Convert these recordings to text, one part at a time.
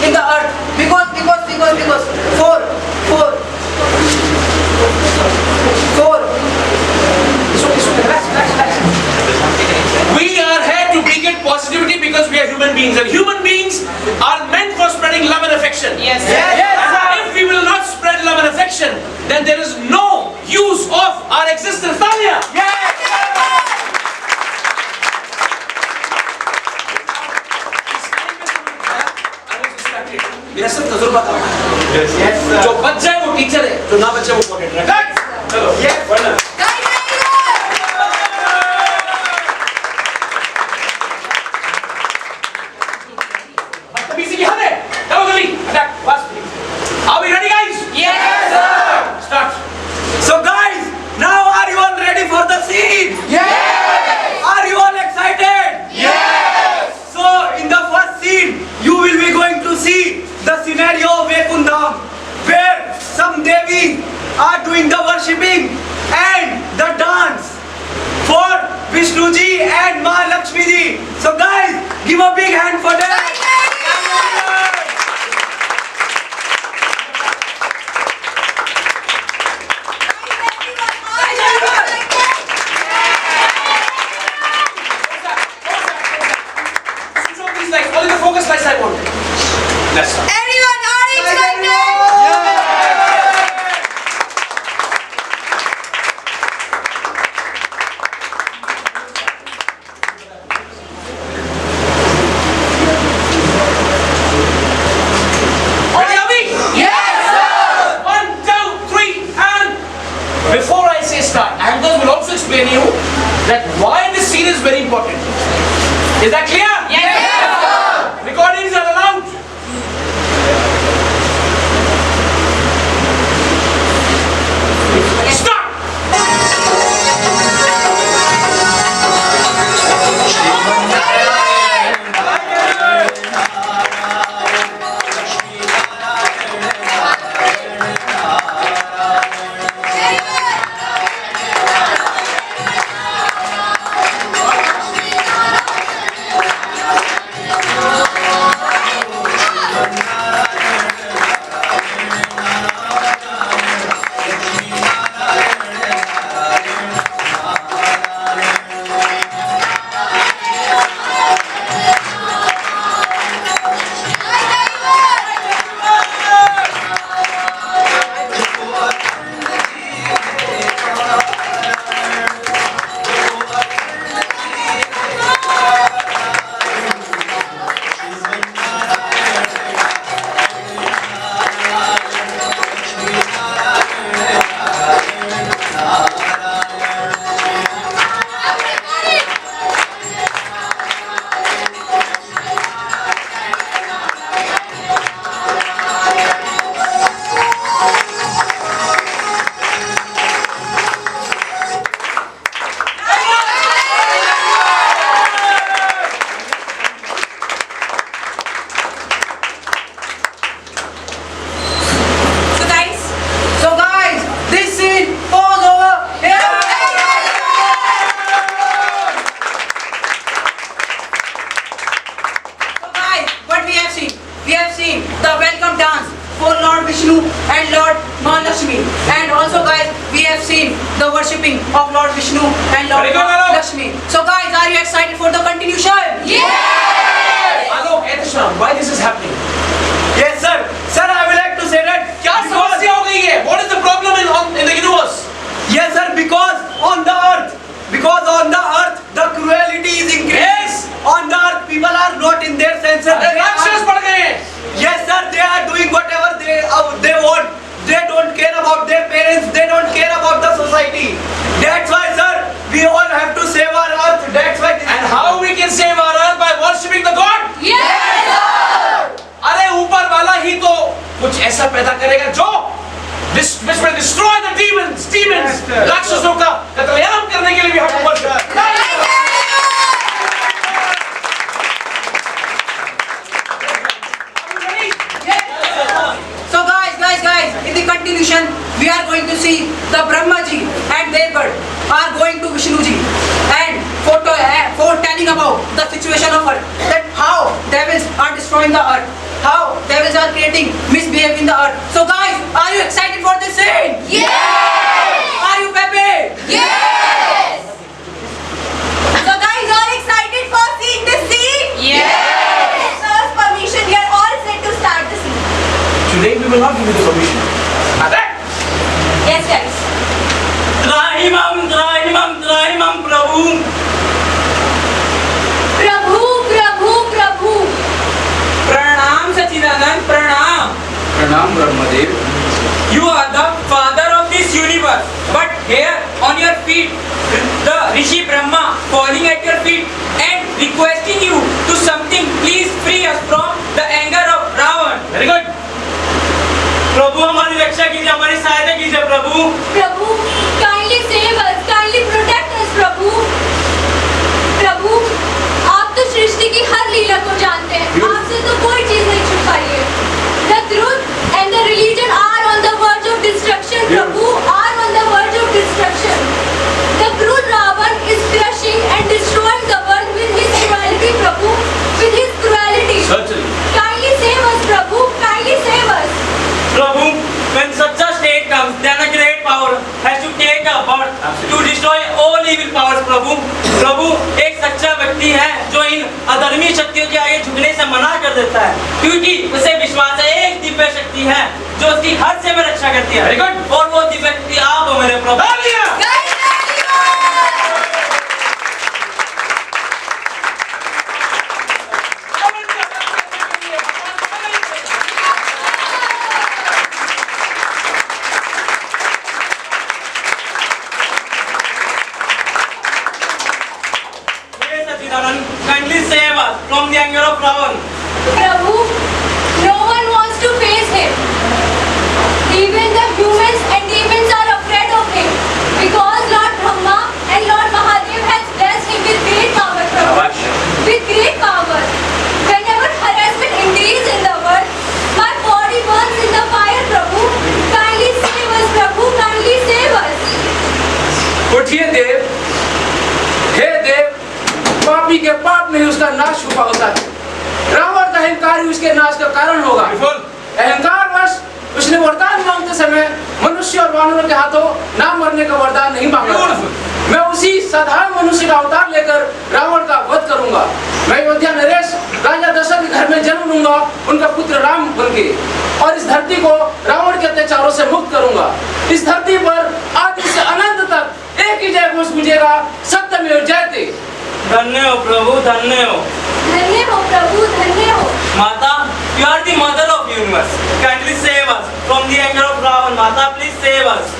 in the earth because four. We are here to bring it positivity because we are human beings, and human beings are meant for spreading love and affection. Yes. If we will not spread love and affection, then there is no use of our existence. Tanya. मेरा सब तजुर्बा था। जो बच जाए वो teacher है, जो ना बचे वो मॉडरेटर है। चलो, बदतमीजी की हद है। चलो जल्दी, अटैक, बस। Are we ready, guys? Yes, sir. Start. So guys, now are you all ready for the scene? Yes. Are you all excited? Yes. So in the first scene, you will be going to see the scenario of Vaikundam, where some Devi are doing the worshipping and the dance for Vishnuji and Ma Lakshmiji. So guys, give a big hand for them. Switch off these lights. Only the focus lights I want. Let's start. Everyone, are you excited? Ready, are we? Yes, sir. 1, 2, 3, and before I say start, anchors will also explain you that why this scene is very important. Is that clear? Yes, sir. Recordings are allowed. Start. So guys, this scene falls over here. So guys, what we have seen? We have seen the welcome dance for Lord Vishnu and Lord Mahalakshmi. And also guys, we have seen the worshipping of Lord Vishnu and Lord Very good, Alok. Lakshmi. So guys, are you excited for the continuation? Alok, Etisham, why this is happening? Yes, sir. Sir, I would like to say that. क्या समस्या हो गई है? What is the problem in the universe? Yes, sir. Because on the earth, the cruelty is increasing. Yes. On the earth, people are not in their senses. अरे राक्षस बढ़ गए हैं. Yes, sir. They are doing whatever they want. They don't care about their parents. They don't care about the society. That's why, sir, we all have to save our earth. That's why. And how we can save our earth by worshipping the God? Yes, sir. अरे ऊपर वाला ही तो कुछ ऐसा पैदा करेगा जो which will destroy the demons. Yes, sir. राक्षसों का कत्लेआम करने के लिए भी हम worship. So guys, in the continuation, we are going to see the Brahmaji and Devgad are going to Vishnuji and for telling about the situation of earth, that how devils are destroying the earth, how devils are creating misbehave in the earth. So guys, are you excited for this scene? Yes! Are you happy? Yes! So guys, all excited for seeing the scene? Yes! With sir's permission, we are all set to start the scene. Today we will not give you the permission. Yes, guys. Trahimam, Trahimam, Trahimam, Prabhu. Prabhu, Prabhu, Prabhu. Pranam Sachidanand, Pranam. Pranam Brahmadev. You are the father of this universe. But here on your feet, the Rishi Brahma falling at your feet and requesting you to something. Please free us from the anger of Ravan. Very good. प्रभु हमारी रक्षा कीजिए, हमारी सहायता कीजिए प्रभु. Prabhu, kindly save us, kindly protect us, Prabhu. प्रभु, आप तो सृष्टि की हर लीला को जानते हैं. आपसे तो कोई चीज नहीं छुपाई है. The truth and the religion are on the verge of destruction, Prabhu. Are on the verge of destruction. The cruel Ravan is crushing and destroying the world with his cruelty, Prabhu. With his cruelty. Certainly. Kindly save us, Prabhu. Kindly save us. Prabhu, when such a state comes, then a great power has to take a birth to destroy all evil powers. प्रभु, प्रभु एक सच्चा व्यक्ति है जो इन अधर्मी शक्तियों के आगे झुकने से मना कर देता है, क्योंकि उसे विश्वास है एक दिव्य शक्ति है जो उसकी हर से में रक्षा करती है. Very good. और वो दिव्य शक्ति आप हो मेरे प्रभु. Guys, Kindly save us from the anger of Ravan. Prabhu, no one wants to face him. Even the humans and demons are afraid of him because Lord Brahma and Lord Mahadev has blessed him with great power, Prabhu. With great power. Whenever harassment increases in the world, my body burns in the fire, Prabhu. Kindly save us, Prabhu. Kindly save us. उठिए देव, हे देव, पापी के पाप में ही उसका नाश छुपा होता है. रावण का अहंकार ही उसके नाश का कारण होगा. अहंकारवश उसने वरदान मांगते समय मनुष्य और वानरों के हाथों ना मरने का वरदान नहीं मांगा. मैं उसी साधारण मनुष्य का अवतार लेकर रावण का वध करूंगा. मैं अयोध्या नरेश राजा दशरथ के घर में जन्म लूंगा, उनका पुत्र राम बनके, और इस धरती को रावण के अत्याचारों से मुक्त करूंगा. इस धरती पर आदि से अनंत तक एक ही जय घोष गुंजेगा, सत्यमेव जयते. धन्य हो प्रभु, धन्य हो. धन्य हो प्रभु, धन्य हो. माता, you are the mother of universe. Kindly save us from the anger of Ravan. Mata, please save us.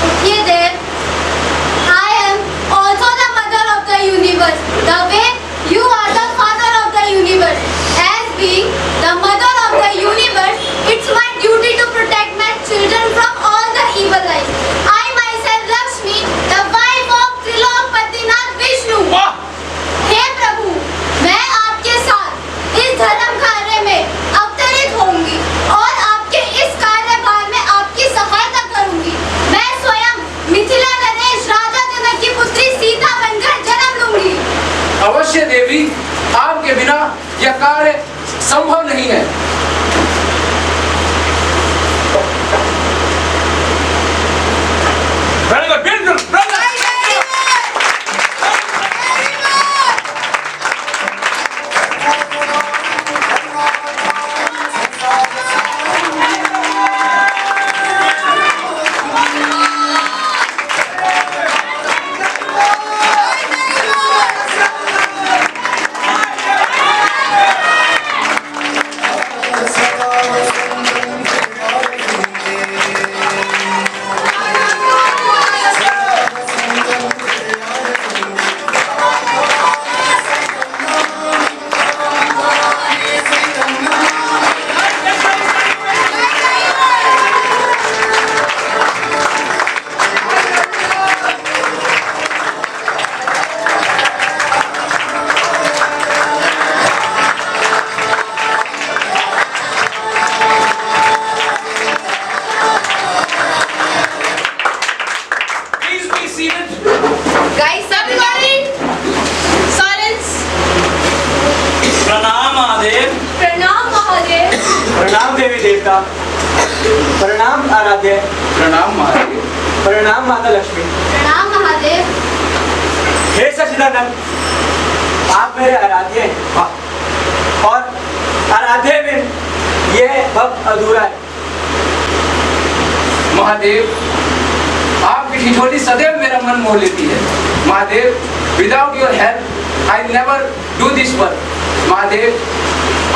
उठिए देव. I am also the mother of the universe. The way you are the father of the universe. As being the mother of the universe, it's my duty to protect my children from all the evil eyes. I myself, Lakshmi, the wife of Trilokpatinath Vishnu. हे प्रभु, मैं आपके साथ इस धर्म कार्य में अवतरित होंगी और आपके इस कार्यभार में आपकी सहायता करूंगी. मैं स्वयं मिथिला नरेश राजा जनक की पुत्री सीता बनकर जन्म लूंगी. अवश्य देवी, आपके बिना यह कार्य संभव नहीं है. पिता, प्रणाम आराध्य, प्रणाम महादेव। प्रणाम माता लक्ष्मी। प्रणाम महादेव। हे सच्चिदानंद, आप मेरे आराध्य हैं और आराध्य में ये भक्त अधूरा है। महादेव, आपकी ठिठोली सदैव मेरा मन मोह लेती है। Mahadev, without your help I never do this work. Mahadev,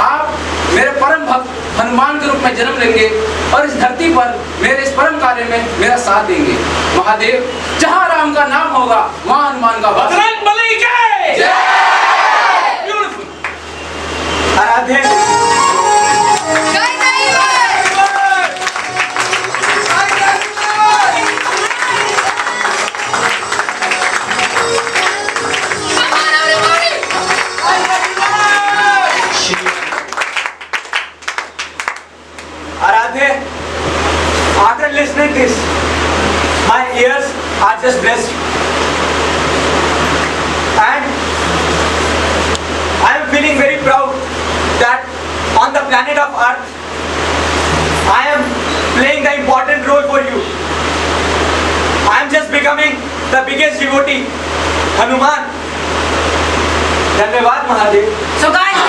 आप मेरे परम भक्त हनुमान के रूप में जन्म लेंगे और इस धरती पर मेरे इस परम कार्य में मेरा साथ देंगे। महादेव, जहाँ राम का नाम होगा वहाँ हनुमान का वास। बजरंगबली की जय। ब्यूटीफुल। आराध्य Aradhe, after listening this, my ears are just blessed, and I am feeling very proud that on the planet of Earth, I am playing the important role for you. I am just becoming the biggest devotee, Hanuman. धन्यवाद Mahadev. So guys,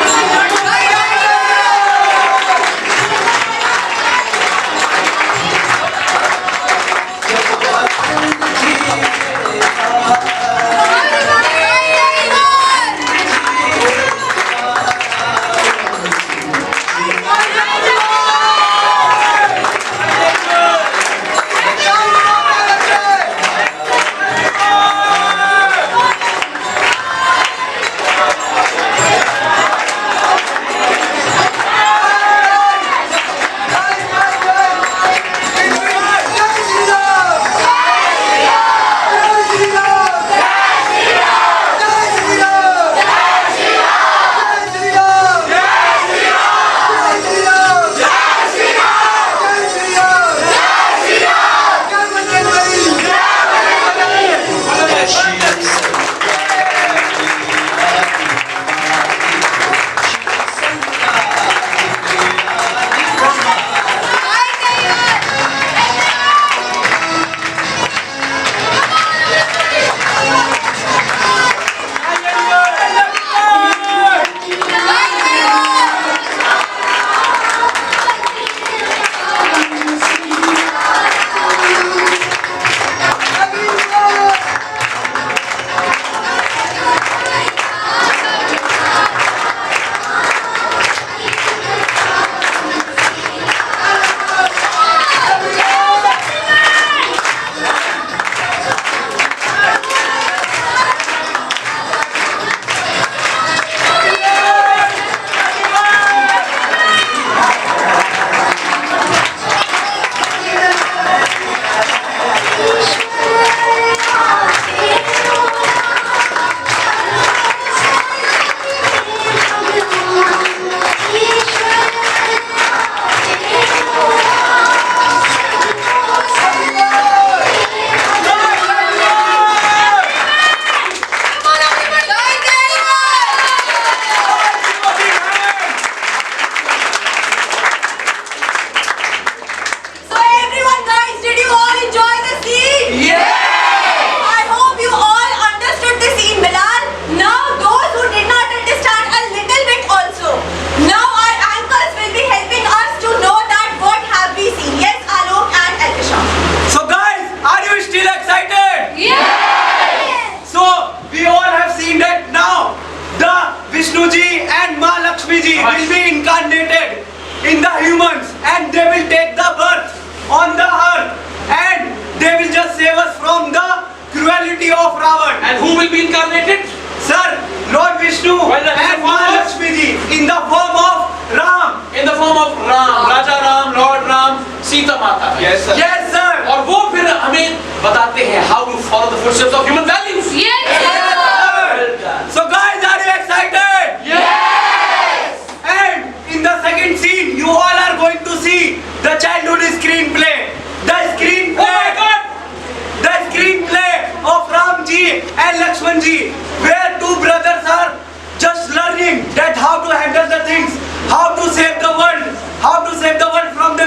will be incarnated in the humans, and they will take the birth on the earth, and they will just save us from the cruelty of Ravan. And who will be incarnated? Sir, Lord Vishnu Well, in the and form of- Mahalakshmi ji in the form of Ram. In the form of Ram, Raja Ram, Lord Ram, Sita Mata. Yes, sir. और वो फिर हमें बताते हैं how to follow the footsteps of human values. So guys, are you excited? Yes! And in the second scene, you all are going to see the childhood screenplay. The screenplay. Oh my God! The screenplay of Ram ji and Lakshman ji, where two brothers are just learning that how to handle the things, how to save the world from the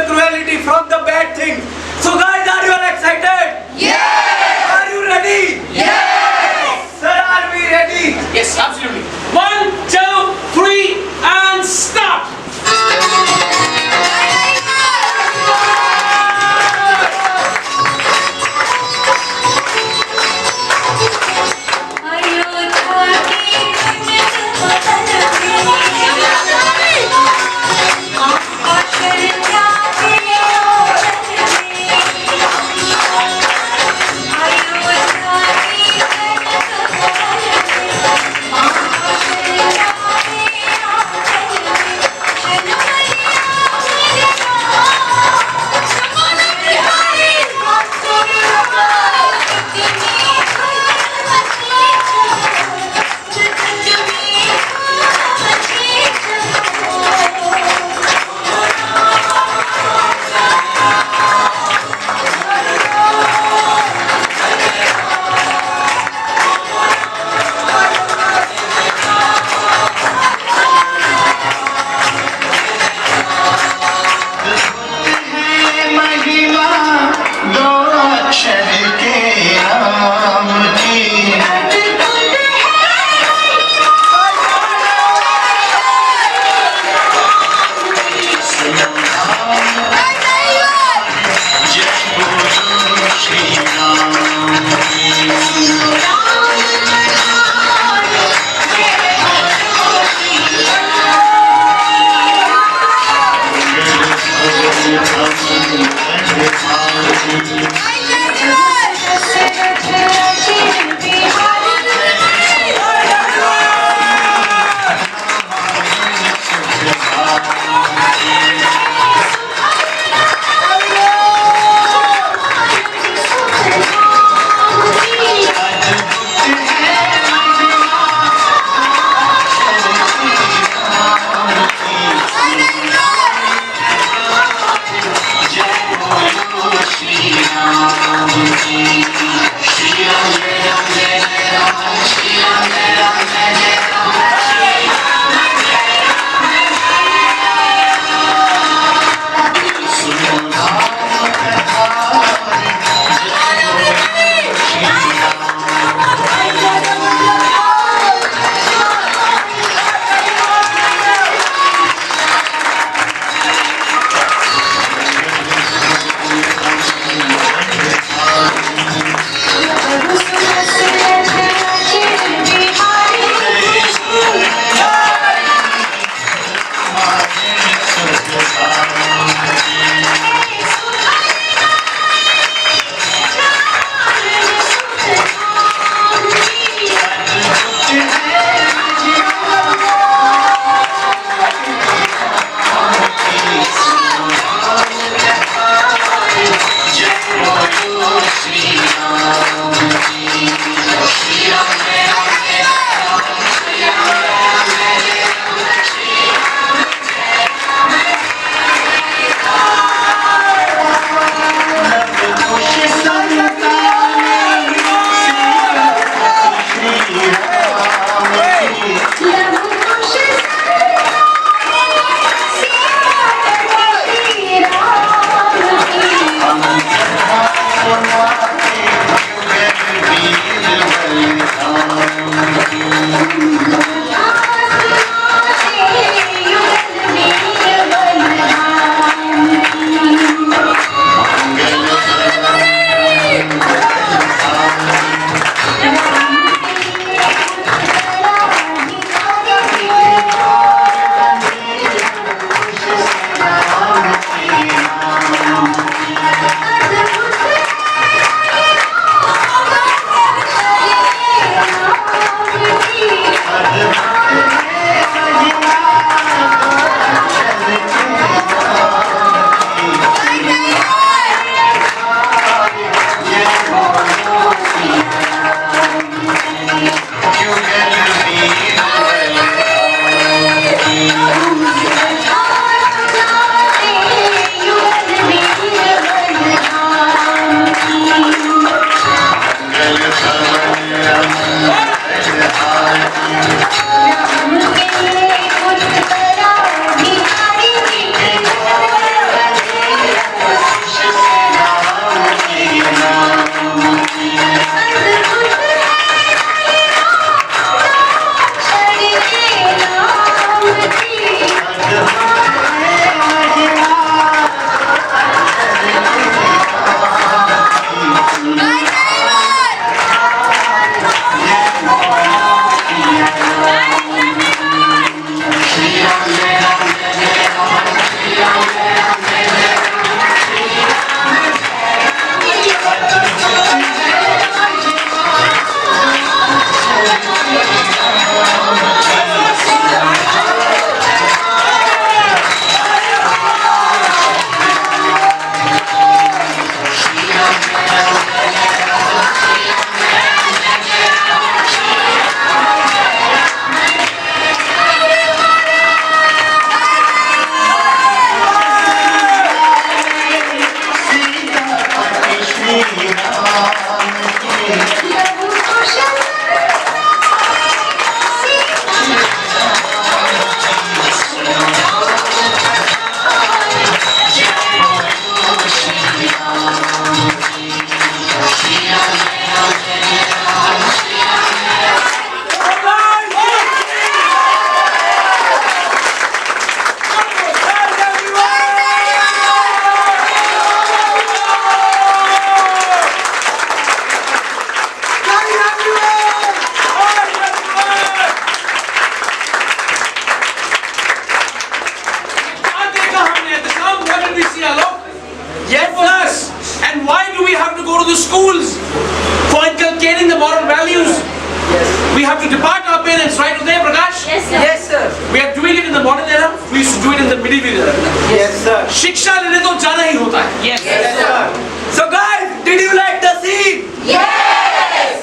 we used to do it in the medieval era. Yes, sir. शिक्षा लेने तो जाना ही होता है. Yes. Yes, sir. So guys, did you like the scene? Yes!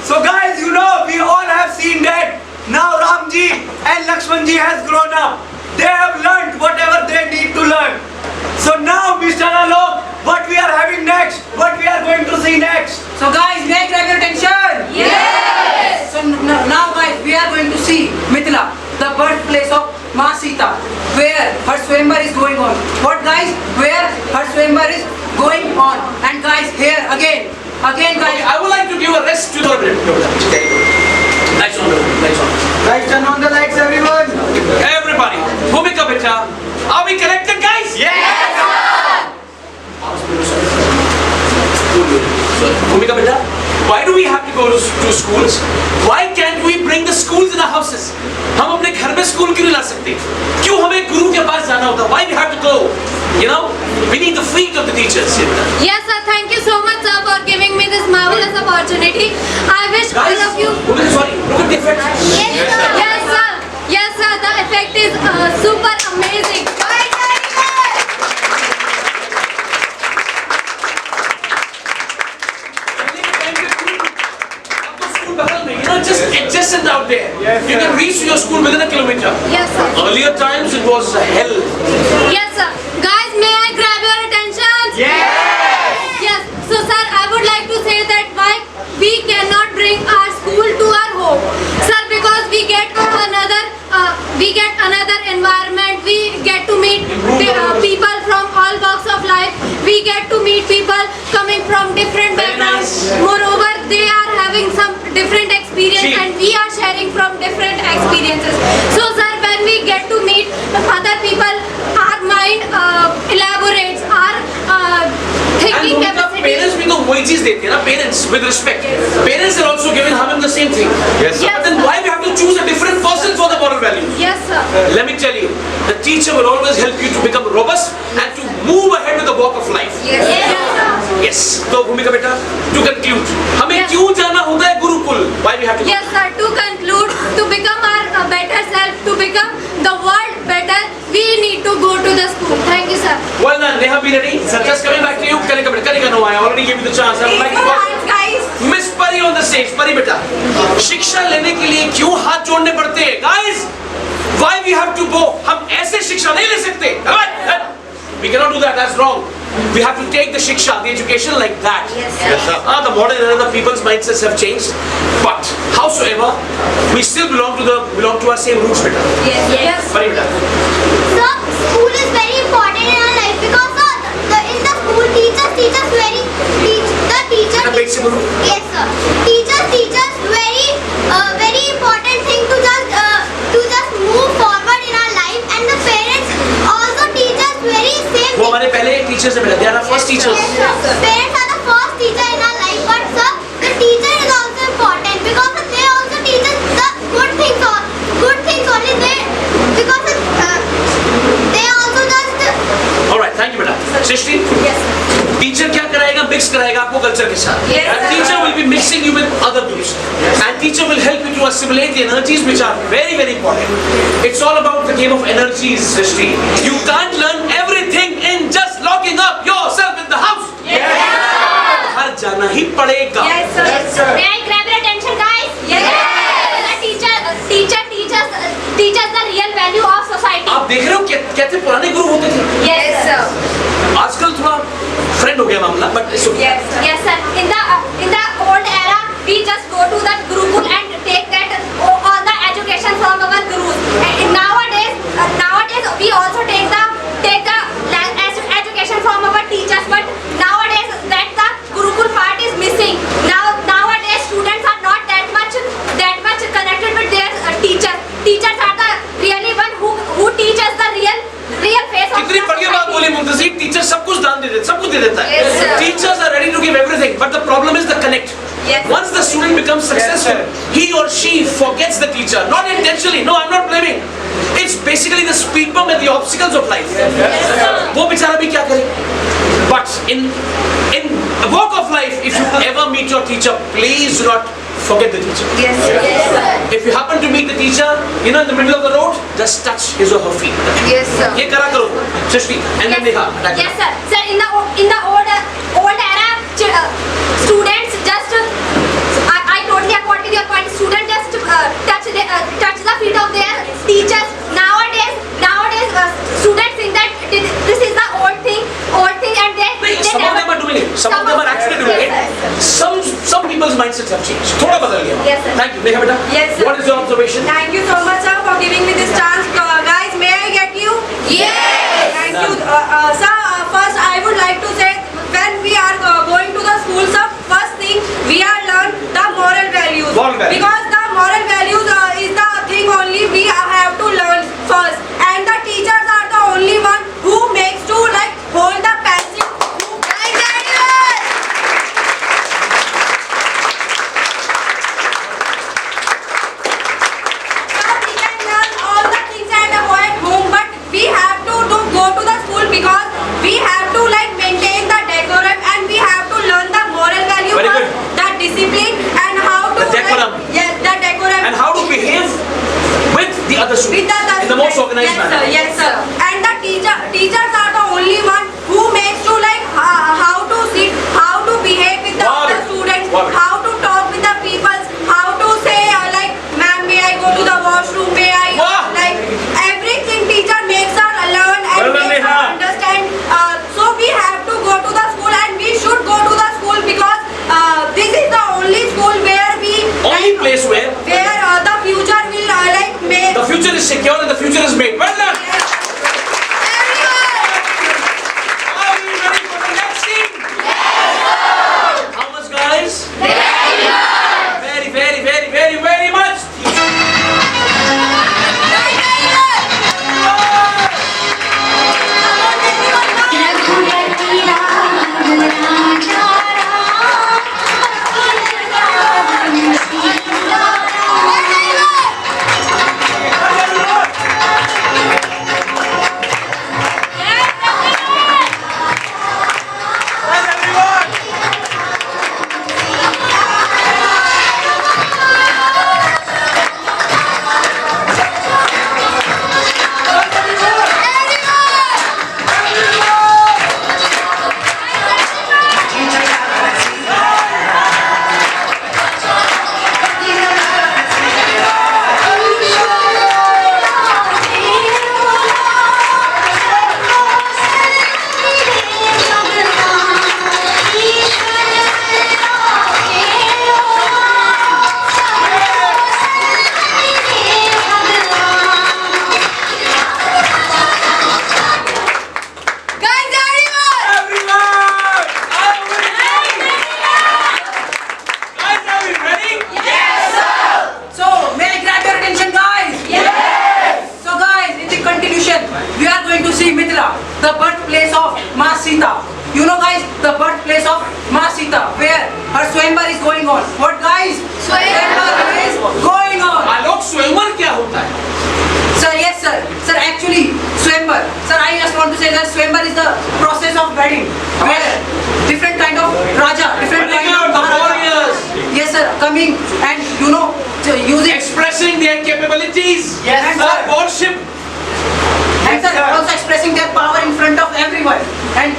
So guys, you know, we all have seen that now Ramji and Lakshmanji has grown up. They have learned whatever they need to learn. So now, Mr. Alok, what we are having next, what we are going to see next. So guys, may I grab your attention? Yes! So now guys, we are going to see Mithila, the birthplace of Ma Sita, where her Swayamvar is going on. What guys? Where her Swayamvar is going on. And guys, here again Okay, guys. I would like to give a rest to the Lights on, lights on. Guys, turn on the lights, everyone. Everybody, Bhumika beta, are we connected, guys? Bhumika beta, why do we have to go to schools? Why can't we bring the schools in our houses? हम अपने घर में school क्यों नहीं ला सकते? क्यों हमें गुरु के पास जाना होता? Why we have to go? You know, we need the feet of the teachers. Yes, sir. Thank you so much, sir, for giving me this marvelous opportunity. I wish all Guys, of you. Bhumika, sorry, look at the effect. Yes, sir. Yes, sir. Yes, sir. The effect is super amazing. Right, right, right. You know, just adjacent out there. Yes, You sir. can reach your school within a kilometer. Yes, sir. Earlier times it was hell. Yes, sir. Guys, may I grab your attention? Yes. So, sir, I would like to say that why we cannot bring our school to our home, sir, because we get another environment. We get to meet people from all walks of life. We get to meet people coming from different Very backgrounds. nice. Moreover, they are having some different experience, See. and we are sharing from different experiences. So, sir, when we get to meet other people, our mind elaborates, our And thinking Bhumika, capacity. parents भी तो वही चीज देते हैं ना, parents with respect. Parents are also giving him the same thing. Yes, sir. But then why we have to choose a different person for the moral values? Yes, sir. Let me tell you, the teacher will always help you to become robust and to move ahead with the walk of life. Yes, sir. Yes. तो भूमिका बेटा, to conclude, हमें Yes. क्यों जाना होता है Gurukul? Why we have to go? Yes, sir. To conclude, to become our better self, to become the world better, we need to go to the school. Thank you, sir. Well done, Neha, be ready. Sir, just coming back to you. Kanika, no, I already gave you the chance. I would like to call Guys. Miss Pari on the stage. Pari बेटा, शिक्षा लेने के लिए क्यों हाथ जोड़ने पड़ते हैं? Guys, why we have to go? हम ऐसे शिक्षा नहीं ले सकते. We cannot do that. That's wrong. We have to take the shiksha, the education like that. Yes, sir. The modern era, the people's mindsets have changed, but howsoever, we still belong to our same roots, beta. Yes. Pari beta. Sir, school is very important in our life because in the school teachers teach us the teacher. Beta, पेट से बोलो. Yes, sir. Teachers teach us very important thing to just move forward in our life, and the parents also teach us very same वो thing. हमारे पहले teachers हैं बेटा. They are our first teachers. Yes, sir. Parents are the first teacher in our life, but sir, the teacher is also important because they also teach us the good things only. Because they also just. All right, thank you बेटा. सृष्टि. Yes, sir. Teacher क्या कराएगा? Mix कराएगा आपको culture के साथ. Yes, And sir. teacher will be mixing you with other groups. And teacher will help you to assimilate the energies which are very, very important. It's all about the game of energies, Srishti. You can't learn everything in just locking up yourself in the house. बाहर जाना ही पड़ेगा. Yes, sir. May I grab your attention, guys? Yes. The teacher teaches the real value of society. आप देख रहे हो कैसे पुराने गुरु होते थे. Yes, sir. आजकल थोड़ा फ्रेंड हो गया मामला, but it's okay. Yes, sir. In the old era, we just go to the Gurukul and take that all the education from our gurus. And nowadays we also take the education from our teachers. But nowadays that the Gurukul part is missing. Nowadays students are not that much connected with their teachers. Teachers are the really one who teaches the real face of कितनी the बढ़िया बात society. बोली मुंतजिर. Teacher सब कुछ दान दे देते, सब कुछ दे देता है. Yes, sir. Teachers are ready to give everything, but the problem is the connect. Yes. Once the student becomes successful, he or she forgets the teacher. Not intentionally. No, I'm not blaming. It's basically the speed bump and the obstacles of life. वो बेचारा भी क्या करे? But in the walk of life, if you ever meet your teacher, please do not forget the teacher. Yes, sir. If you happen to meet the teacher, in the middle of the road, just touch his or her feet. Yes, sir. ये करा करो, Srishti, and then Neha. attack. Yes, sir. Sir, in the old era, students just I totally accord with your point. Students just touch the feet of their teachers. Nowadays, students think that this is the old thing, and they Some of them are doing it. Some of them are actually doing it. Yes, Some people's mindsets have changed. थोड़ा बदल गया. Yes, sir. Thank you, Neha beta. Yes, sir. What is your observation? Thank you so much, sir, for giving me this chance. Guys, may I get you? Yes. Thank you. Sir, first I would like to say, when we are going to the school, sir, first thing we are learn the moral values. Moral values. Because the moral values is the thing only we have to learn first. And the teachers are the only one who makes to like hold the pencil. We can learn all the things at home, but we have to go to the school because we have to like maintain the decorum and we have to learn the moral value, Very good. the discipline, and how to The decorum. like, yes, the decorum And how to behave with the other with students the in the most organized yes, manner. sir, yes, sir. And the teachers are the only one who makes to like how to sit, how to behave with the Wow. other students, Wow. how to talk with the people, how to say like, ma'am, may I go to the washroom, may I Wow. like everything teacher makes us learn and Well done, makes us Neha. understand. So we have to go to the school and we should go to the school because this is the only school where we Only place where the future will like make. the future is secure and the future is made. Well done. Are you ready for the next scene? How much, guys? Very, very, very, very, very much. Guys, are we ready? So, may I grab your attention, guys? Yes! So, guys, in the continuation, we are going to see Mithila, the birthplace of Ma Sita. You know, guys, the birthplace of Ma Sita, where her Swayamvar is going on. What, guys? Swayamvar is going on. आलोक स्वयंवर क्या होता है? Sir, yes, sir. Sir, actually, Swayamvar. Sir, I just want to say that Swayamvar is the process of wedding, where different kind of Raja, different Very kind good, of the Maharaja. warriors. Yes, sir, coming and, you know, using Expressing their capabilities. Yes, for sir. worship. and sir, also expressing their power in front of everyone. And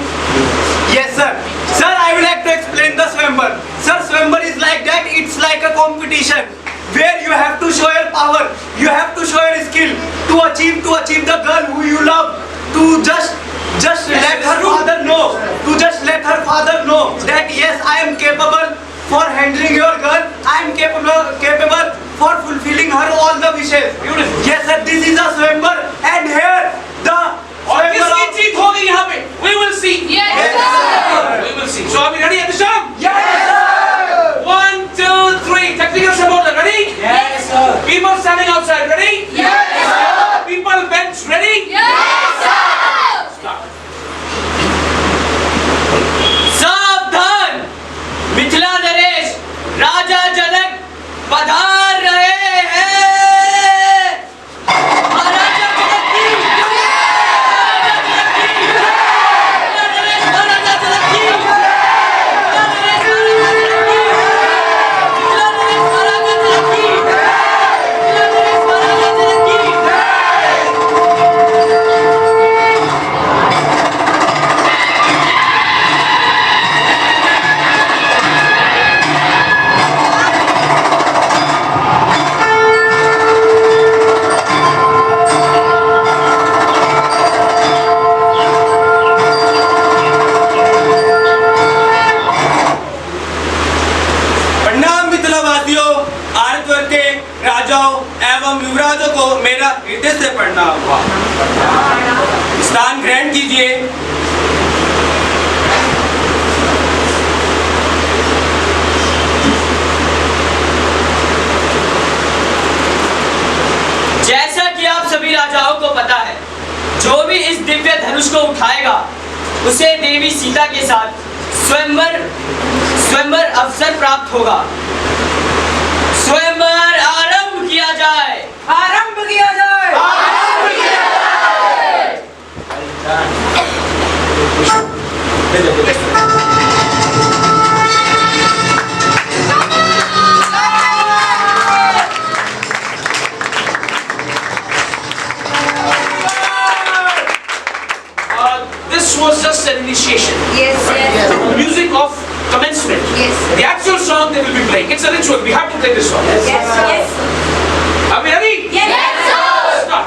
Yes, sir. Sir, I would like to explain the Swayamvar. Sir, Swayamvar is like that. It's like a competition where you have to show your power. You have to show your skill to achieve the girl who you love. To just let her father know. To just let her father know that yes, I am capable for handling your girl. I am capable for fulfilling her all the wishes. Beautiful. Yes, sir. This is a Swayamvar, and here the और Swayamvar किसकी of- जीत होगी यहाँ पे? We will see. Yes, sir. We will see. So are we ready, Atisham? Yes, sir. 1, 2, 3. Technical supporter, ready? Yes, sir. People standing outside, ready? Yes, sir. People bench, ready? Yes, sir. सावधान, मिथिला नरेश राजा जनक पधार रहे हैं। महाराजा जनक की जय! को उठाएगा उसे देवी सीता के साथ स्वयंवर अवसर प्राप्त होगा। स्वयंवर आरंभ किया जाए। आरंभ किया जाए। This was just an initiation. Yes, yes. The music of commencement. Yes. The actual song they will be playing. It's a ritual. We have to play this song. Yes, yes. Are we ready? Yes, sir. Start.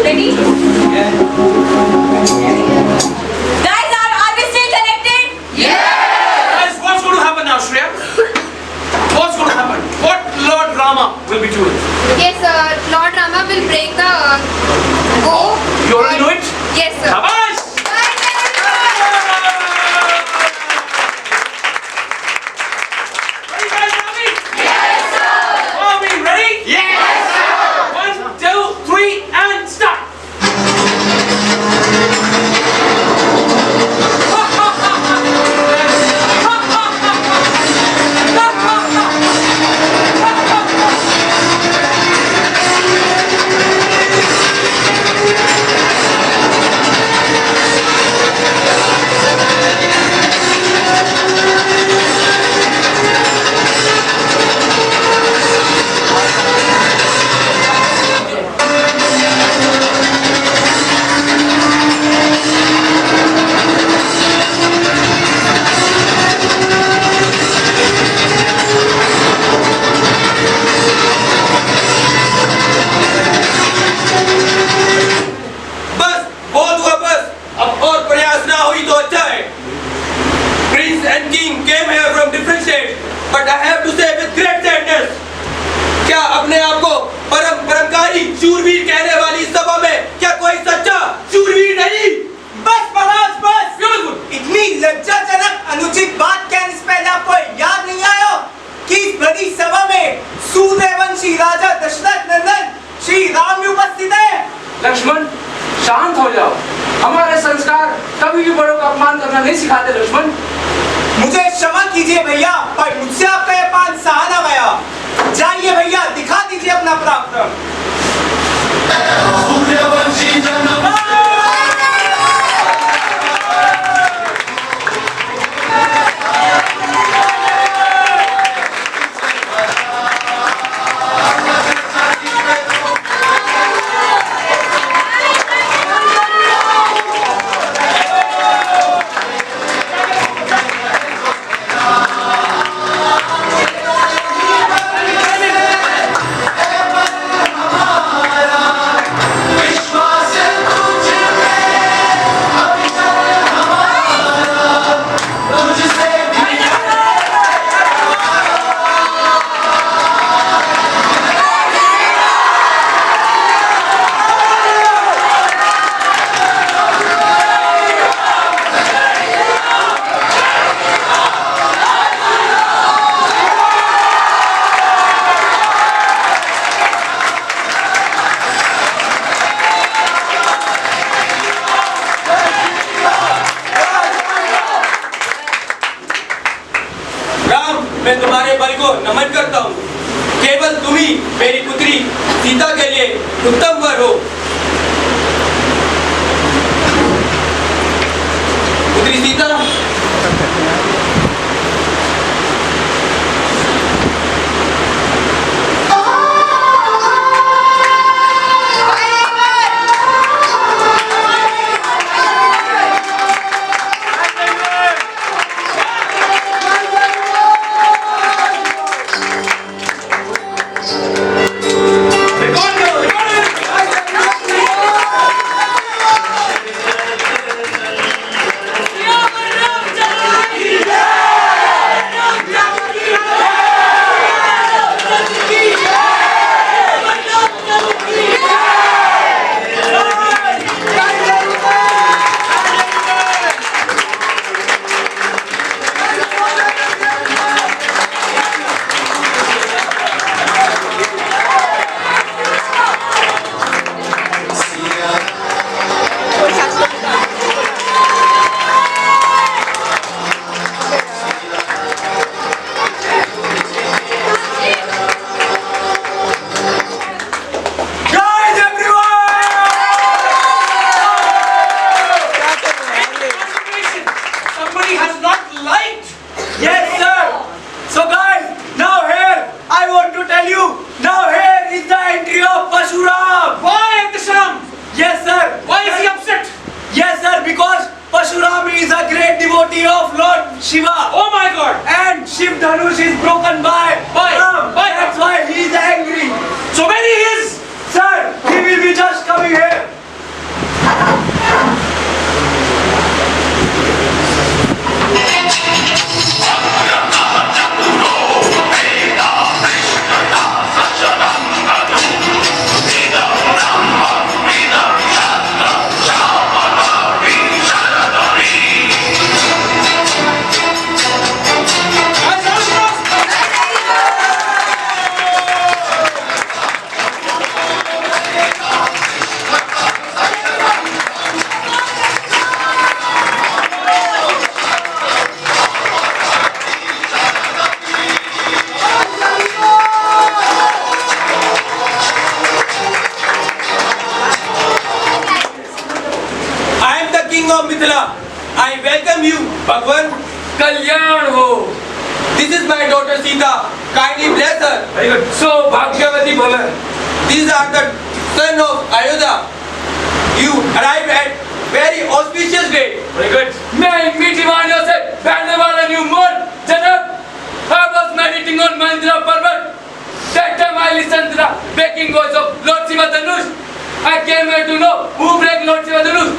Ready? Yeah. Guys, are we still connected? Guys, what's going to happen now, Shreya? What's going to happen? What Lord Rama will be doing? Yes, Lord Rama will break the bow. You already know it? Yes, sir. Shabash! Ready, guys? Ready? Yes, sir. Are we ready? Yes, sir. 1, 2, 3, and start! Shri राजा दशरथ नंदन श्री राम भी उपस्थित है। लक्ष्मण शांत हो जाओ, हमारे संस्कार कभी भी बड़ों का अपमान करना नहीं सिखाते लक्ष्मण। मुझे क्षमा कीजिए भैया, पर मुझसे आपका ये पान सहा ना गया। जाइए भैया, दिखा दीजिए अपना पराक्रम। मैं तुम्हारे बल को नमन करता हूँ। केवल तुम ही मेरी पुत्री सीता के लिए उत्तम वर हो। पुत्री Sita, Shiva. Oh my God! And Shiv Dhanush is broken by Ram. That's why he is angry. So when he is, Sir, he will be just coming here. I welcome you, Bhagwan. कल्याण हो। This is my daughter Sita. Kindly bless her. Very good. So भाग्यवती भव। These are the son of Ayodhya. You arrived at very auspicious day. Very good. मैं मीठी वाणियों से बहने वाला new mode Janak. I was meditating on Mandra Parvat. That time I listened to the breaking voice of Lord Shiva Dhanush. I came here to know who break Lord Shiva Dhanush.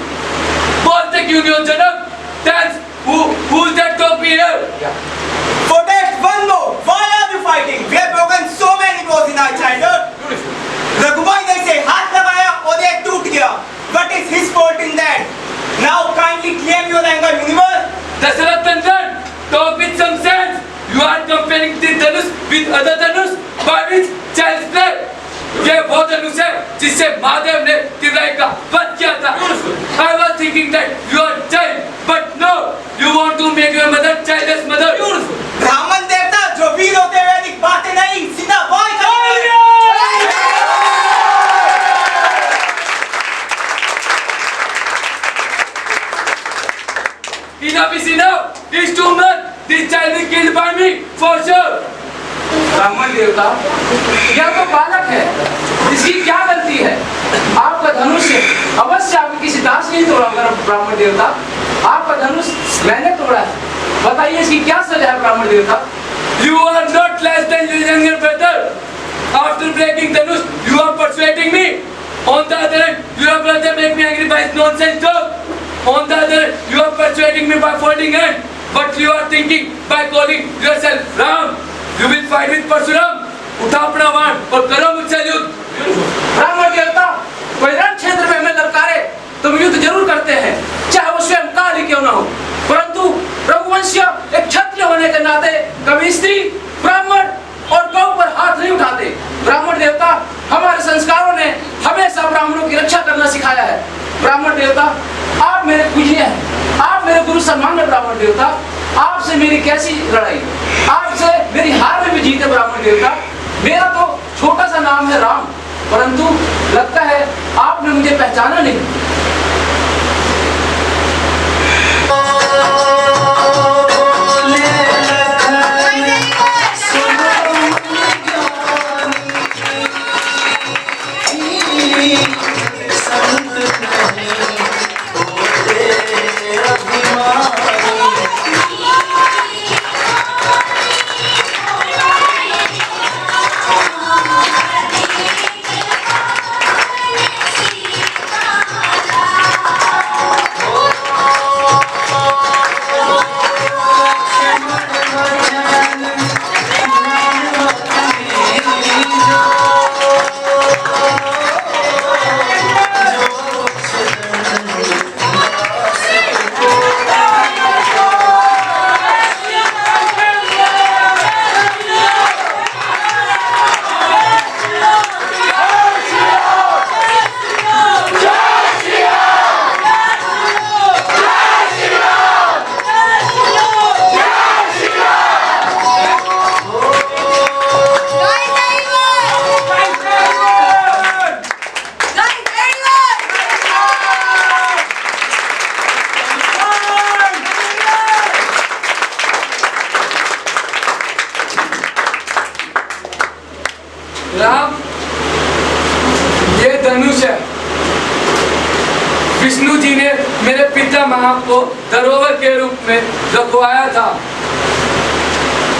बोलते क्यों नहीं हो जनक? That's who's that topi here? For that one more, why are you fighting? We have broken so many bows in our childhood. Raghubai ने से हाथ लगाया और एक टूट गया. What is his fault in that? Now kindly claim your anger, universe. Dasarath Nandan, talk with some sense. You are comparing this Dhanush with other Dhanush by which child's ये वो धनुष है जिससे महादेव ने तिराई का वध किया था। I was thinking that you are child, but no, you want to make your mother childless mother. ब्राह्मण देवता जो वीर होते वैदिक बातें नहीं सीधा boy Enough is enough. It's too much. This child is killed by me for sure. ब्राह्मण देवता, यह तो बालक है, इसकी क्या गलती है? आपका धनुष अवश्य आपके किसी दास ने तोड़ा होगा ब्राह्मण देवता। आपका धनुष मैंने तोड़ा है, बताइए इसकी क्या सजा है ब्राह्मण देवता? You are not less than your younger brother. After breaking Dhanush, you are persuading me. On the other hand, your brother make me angry by his nonsense talk. On the other hand, you are persuading me by folding hand. But you are thinking by calling yourself Ram. You will fight with Parsuram. उठा अपना बाण और करो मुझसे युद्ध। ब्राह्मण देवता, कोई रण क्षेत्र में हमें ललकारे तो हम युद्ध जरूर करते हैं, चाहे वो स्वयं काल ही क्यों ना हो। परंतु रघुवंशीय एक क्षत्रिय होने के नाते कभी स्त्री, ब्राह्मण और गौ पर हाथ नहीं उठाते। ब्राह्मण देवता, हमारे संस्कारों ने हमेशा ब्राह्मणों की रक्षा करना सिखाया है। ब्राह्मण देवता, आप मेरे पूज्य हैं, आप मेरे गुरु सम्मान में। ब्राह्मण देवता, आपसे मेरी कैसी लड़ाई, आपसे मेरी हार में भी जीते। ब्राह्मण देवता, मेरा तो छोटा सा नाम है राम, परंतु लगता है आपने मुझे पहचाना नहीं। राम, ये धनुष है। विष्णु जी ने मेरे पितामह को धरोहर के रूप में रखवाया था।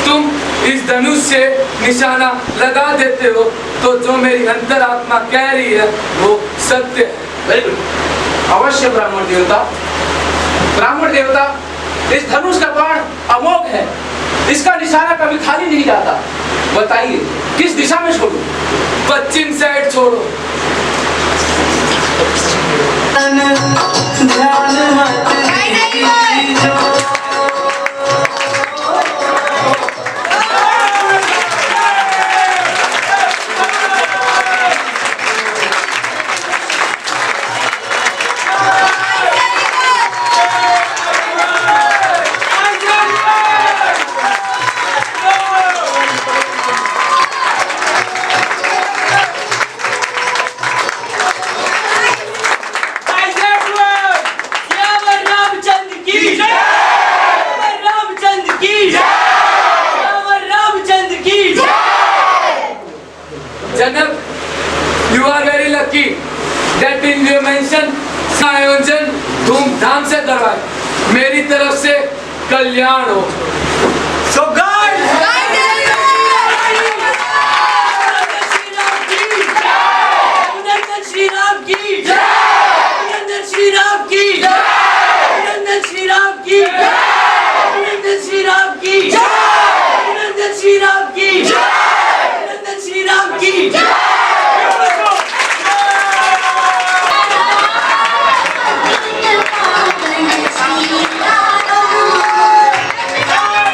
तुम इस धनुष से निशाना लगा देते हो तो जो मेरी अंतरात्मा कह रही है वो सत्य है। वेरी गुड, अवश्य ब्राह्मण देवता। ब्राह्मण देवता, इस धनुष का बाण अमोघ है, इसका निशाना कभी खाली नहीं जाता। बताइए किस दिशा में छोड़ो? पश्चिम साइड छोड़ो। जनक, you are very lucky that in your mention आयोजन धूमधाम से करवाए। मेरी तरफ से कल्याण हो। So guys, श्री राम की जय, श्री राम की जय, श्री राम की जय, श्री राम की जय, श्री राम की जय, श्री राम की जय। Thank you.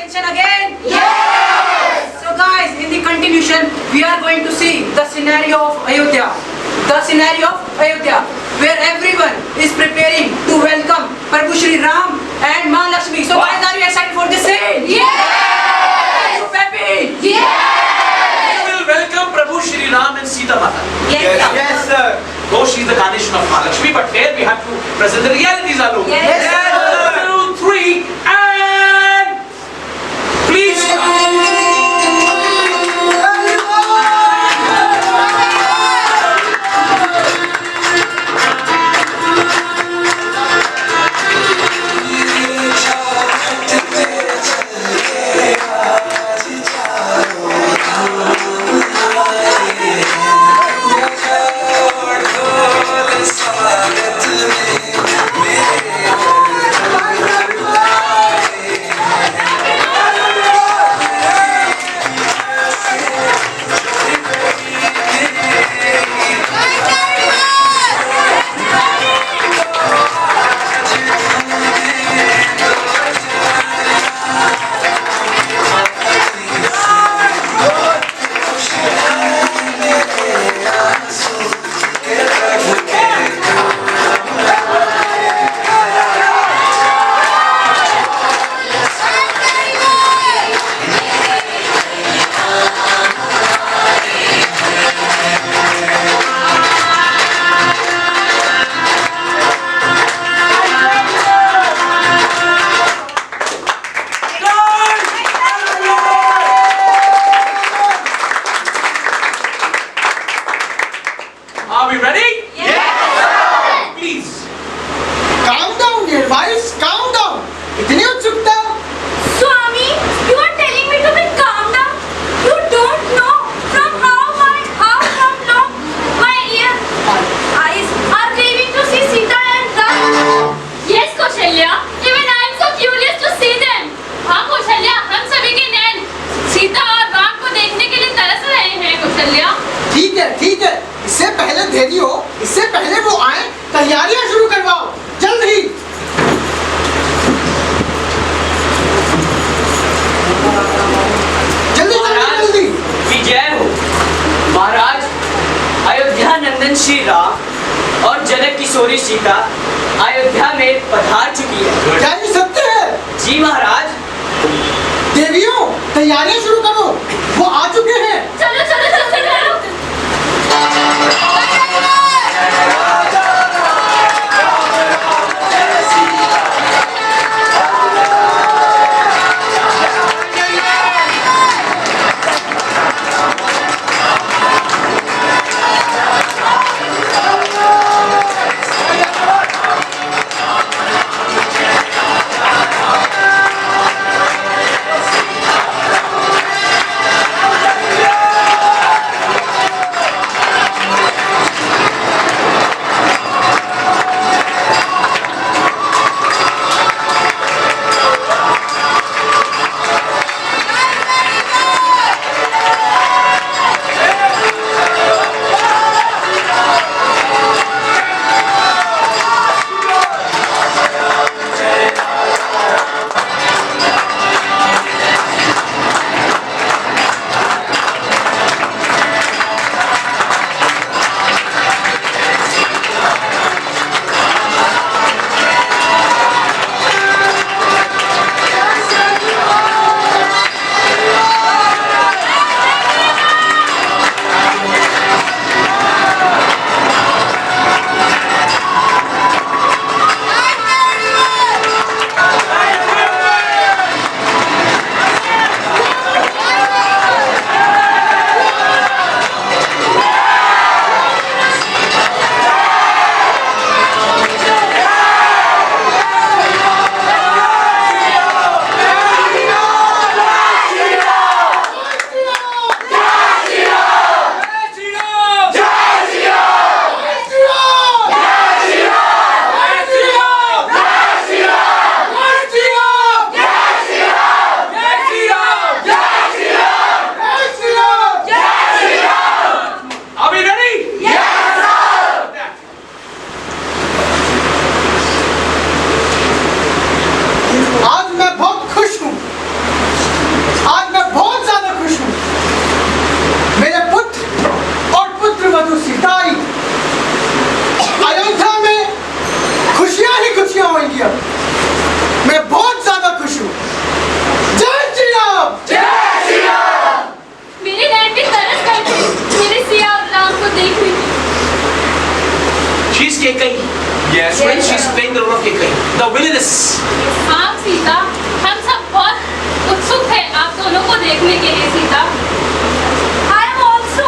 attention again? Yes! So guys, in the continuation, we are going to see the scenario of Ayodhya. The scenario of Ayodhya, where everyone is preparing to welcome Prabhu Shri Ram and Ma Lakshmi. So guys, are you excited for this scene? Yes! Are you happy? Yes! We will welcome Prabhu Shri Ram and Sita Mata. Yes, sir. Though she is the carnation of Mahalakshmi, but here we have to present the realities, Alu. Yes, sir. 1, 2, 3, and please. Are we ready? Yes! Please. Calm down, dear wives. Calm down. इतनी उत्सुकता? Swami, you are telling me to be calm down? You don't know from how long my eyes are craving to see Sita and Ram. Yes, Kaushalya. Even I am so curious to see them. हाँ कौशल्या, हम सभी के नैन सीता और राम को देखने के लिए तरस रहे हैं कौशल्या। ठीक है। इससे पहले देरी हो, इससे पहले वो आए, तैयारियां शुरू करवाओ, जल्द ही। जल्दी। विजय हो महाराज। अयोध्या नंदन श्री राम और जनक किशोरी सीता अयोध्या में पधार चुकी है। क्या ये सत्य है? जी महाराज। देवियों, तैयारियां शुरू करो, वो आ चुके हैं। चलो चलो चलो चलो। villainess. हाँ सीता, हम सब बहुत उत्सुक हैं आप दोनों को देखने के लिए Sita. I am also.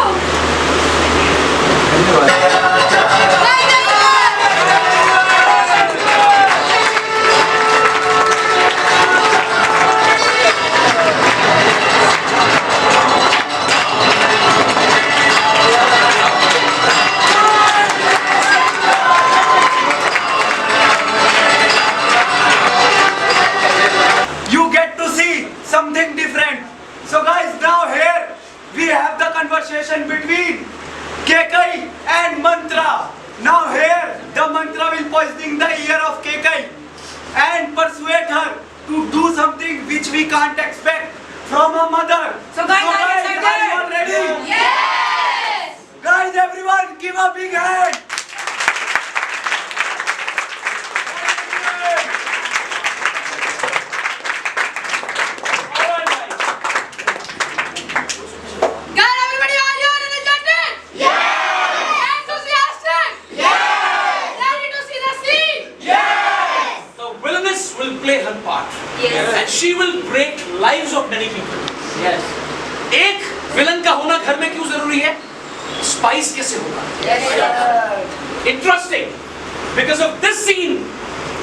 You get to see something different. So guys, now here we have the conversation between Kekai and Mantra. Now here the Mantra will poisoning the ear of Kekai and persuade her to do something which we can't expect from a mother. So guys, are you excited? are you all ready? Yes. Guys, everyone give a big hand. Guys, everybody, are you energetic? Yes. Enthusiastic? Yes. Ready to see the scene? The villainess will play her part. Yes. And she will break lives of many people. Yes. एक villain का होना घर में क्यों जरूरी है? Spice कैसे होगा? Interesting. Because of this scene,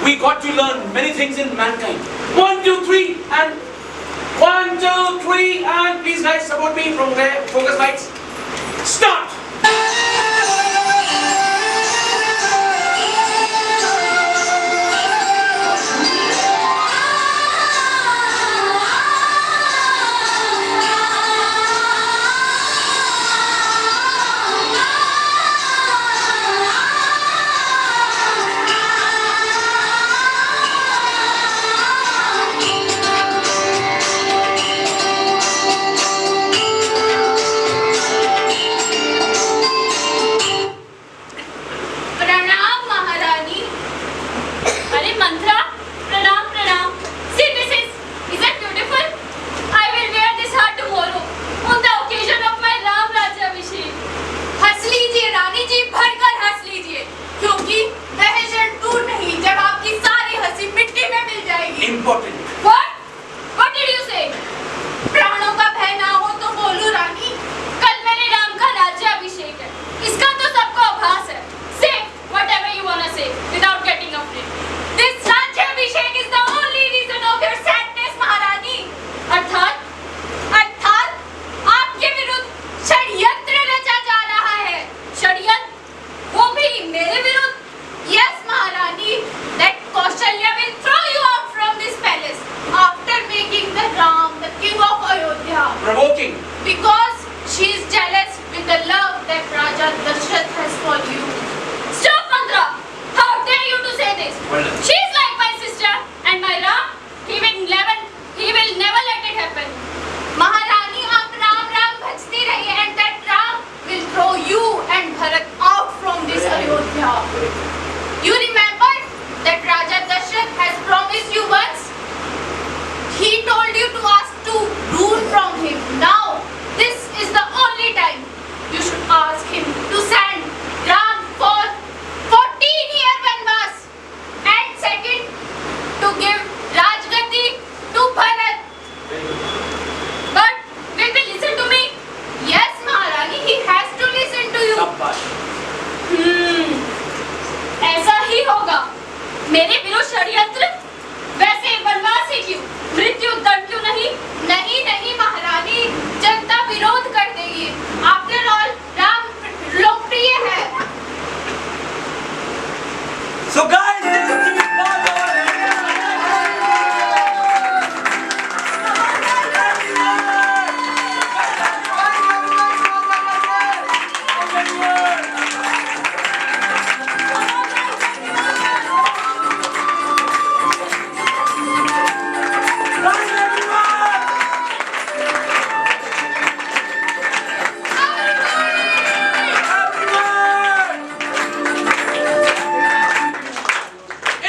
we got to learn many things in mankind. 1, 2, 3, and 1, 2, 3, and please guys support me from there. Focus lights. Start. प्रणाम महारानी। अरे मंत्रा, प्रणाम प्रणाम। See this is it beautiful? I will wear this heart tomorrow on the occasion of my Ram राज्याभिषेक। हंस लीजिए रानी जी, भरकर हंस लीजिए, क्योंकि वह क्षण दूर नहीं जब आपकी सारी हंसी मिट्टी में मिल जाएगी। Important. What? What did you say? प्राणों का भय ना हो तो बोलूं रानी, कल मेरे राम का राज्याभिषेक है, इसका तो सबको आभास है। Say whatever you wanna say without getting afraid. This राज्याभिषेक is the only reason of your sadness, महारानी। अर्थात आपके विरुद्ध षड्यंत्र रचा जा रहा है। षड्यंत्र, वो भी मेरे विरुद्ध। Yes, महारानी, that Kaushalya will throw you out from this palace after making the Ram the king of Ayodhya, Provoking. because she is jealous with the love that Raja Dashrath has for you. Stop, Mantra! How dare you to say this? Well done. She is like my sister, and my Ram, he will never let it happen. Maharani, आप राम राम भजती रहिए, and that Ram will throw you and Bharat out from this Ayodhya. You remember that Raja Dashrath has promised you once? He told you to ask to rule from him. Now, this is the only time you should ask him to send Ram for 14-year vanvas, and second, to give Rajgati to Bharat. But will he listen to me? Yes, Maharani, he has to listen to you. शाबाश. ऐसा ही होगा। मेरे विरुद्ध षड्यंत्र, वैसे वनवास ही क्यों, मृत्यु दंड क्यों नहीं? नहीं नहीं महारानी, जनता विरोध कर देगी। आफ्टर ऑल राम लोकप्रिय है। So guys, this is the part of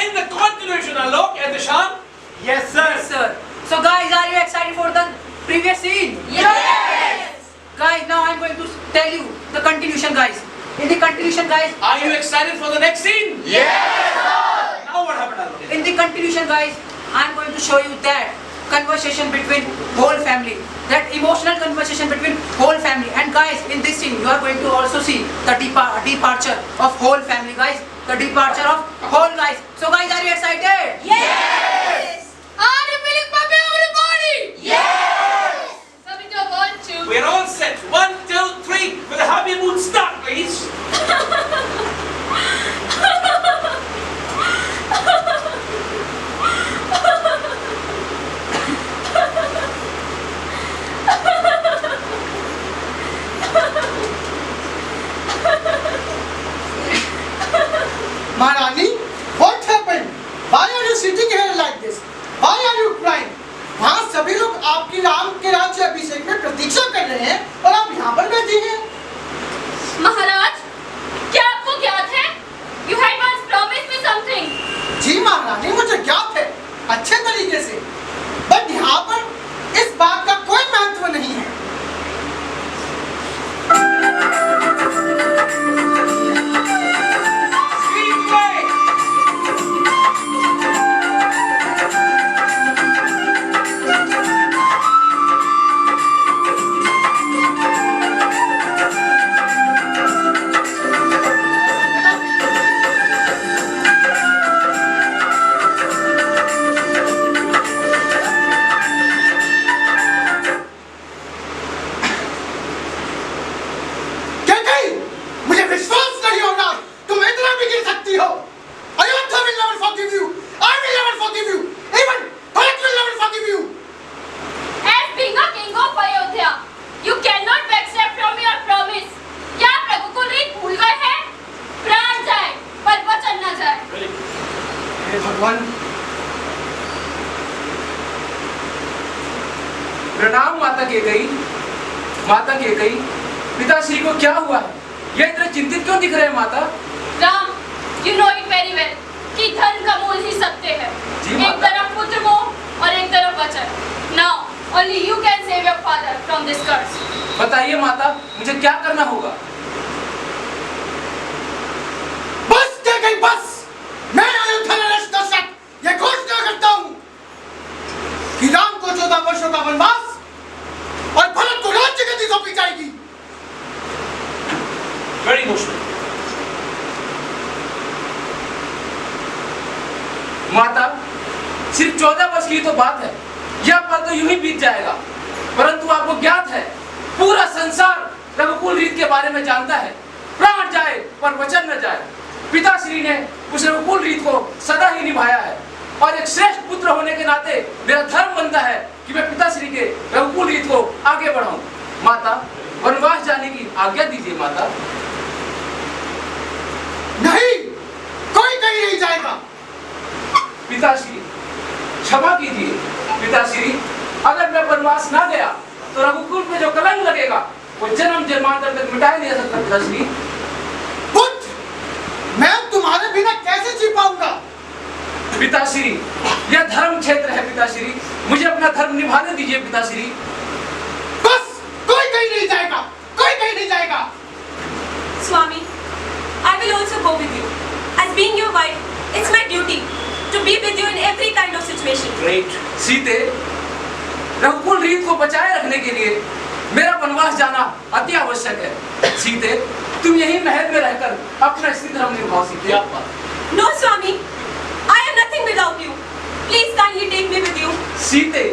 In the continuation, Alok and Dishan. Yes, sir. Sir. So guys, are you excited for the previous scene? Yes. Guys, now I'm going to tell you the continuation, guys. In the continuation, guys. Are you excited for the next scene? Yes, sir. Now what happened, Alok? in the continuation, guys, I am going to show you that conversation between whole family, that emotional conversation between whole family. And guys, in this scene, you are going to also see the departure of whole family, guys. The departure of whole guys. So guys, are you excited? Yes! Are you feeling pumpy, everybody? Yes! So with your 1, 2. We're all set. 1, 2, 3. With a happy mood start, please. Maharani, what happened? Why are you sitting here like this? Why are you crying? वहाँ सभी लोग आपकी राम के राज्य अभिषेक में प्रतीक्षा कर रहे हैं और आप यहाँ पर बैठी हैं। महाराज, क्या आपको ज्ञात है? You had once promised me something. जी महारानी, मुझे ज्ञात है अच्छे तरीके से, बट यहाँ पर इस बात का कोई महत्व नहीं है। प्रणाम माता केकई। माता केकई, पिताश्री को क्या हुआ है? ये इतने चिंतित क्यों दिख रहे हैं माता? Ram, you know it very well कि धन का मूल ही सत्य है। एक तरफ पुत्र मोह और एक तरफ वचन। Now only you can save your father from this curse. बताइए माता, मुझे क्या करना होगा? बस केकई बस, मैं अयोध्या नरेश दशरथ ये घोषणा करता हूँ कि राम को 14 वर्षों का वनवास और भरत को राज्य गद्दी सौंपी जाएगी। Very emotional. माता, सिर्फ 14 वर्ष की तो बात है, यह पल तो यूं ही बीत जाएगा, परंतु आपको ज्ञात है पूरा संसार रघुकुल रीत के बारे में जानता है। प्राण जाए पर वचन न जाए। पिताश्री ने उस रघुकुल रीत को सदा ही निभाया है और एक श्रेष्ठ पुत्र होने के नाते मेरा धर्म बनता है कि मैं पिताश्री के रघुकुल रीत को आगे बढ़ाऊं। माता, वनवास जाने की आज्ञा दीजिए माता। नहीं, कोई कहीं नहीं जाएगा। पिताश्री, क्षमा कीजिए। पिताश्री, अगर मैं वनवास ना गया तो रघुकुल पे जो कलंक लगेगा वो जन्म जन्मांतर तक मिटाया नहीं जा सकता। पिताश्री, पुत्र, मैं तुम्हारे बिना कैसे जी पाऊंगा? पिताश्री, यह धर्म क्षेत्र है। पिताश्री, मुझे अपना धर्म निभाने दीजिए। पिताश्री, बस, कोई कहीं नहीं जाएगा, कोई कहीं नहीं जाएगा। Swami, I will also go with you. As being your wife, it's my duty to be with you in every kind of situation. Great. सीते, रघुकुल रीत को बचाए रखने के लिए मेरा वनवास जाना अति आवश्यक है। सीते, तुम यही महल में रहकर अपना स्त्री धर्म निभाओ। सीते, No, Swami, I am nothing without you. Please kindly take me with you. सीते,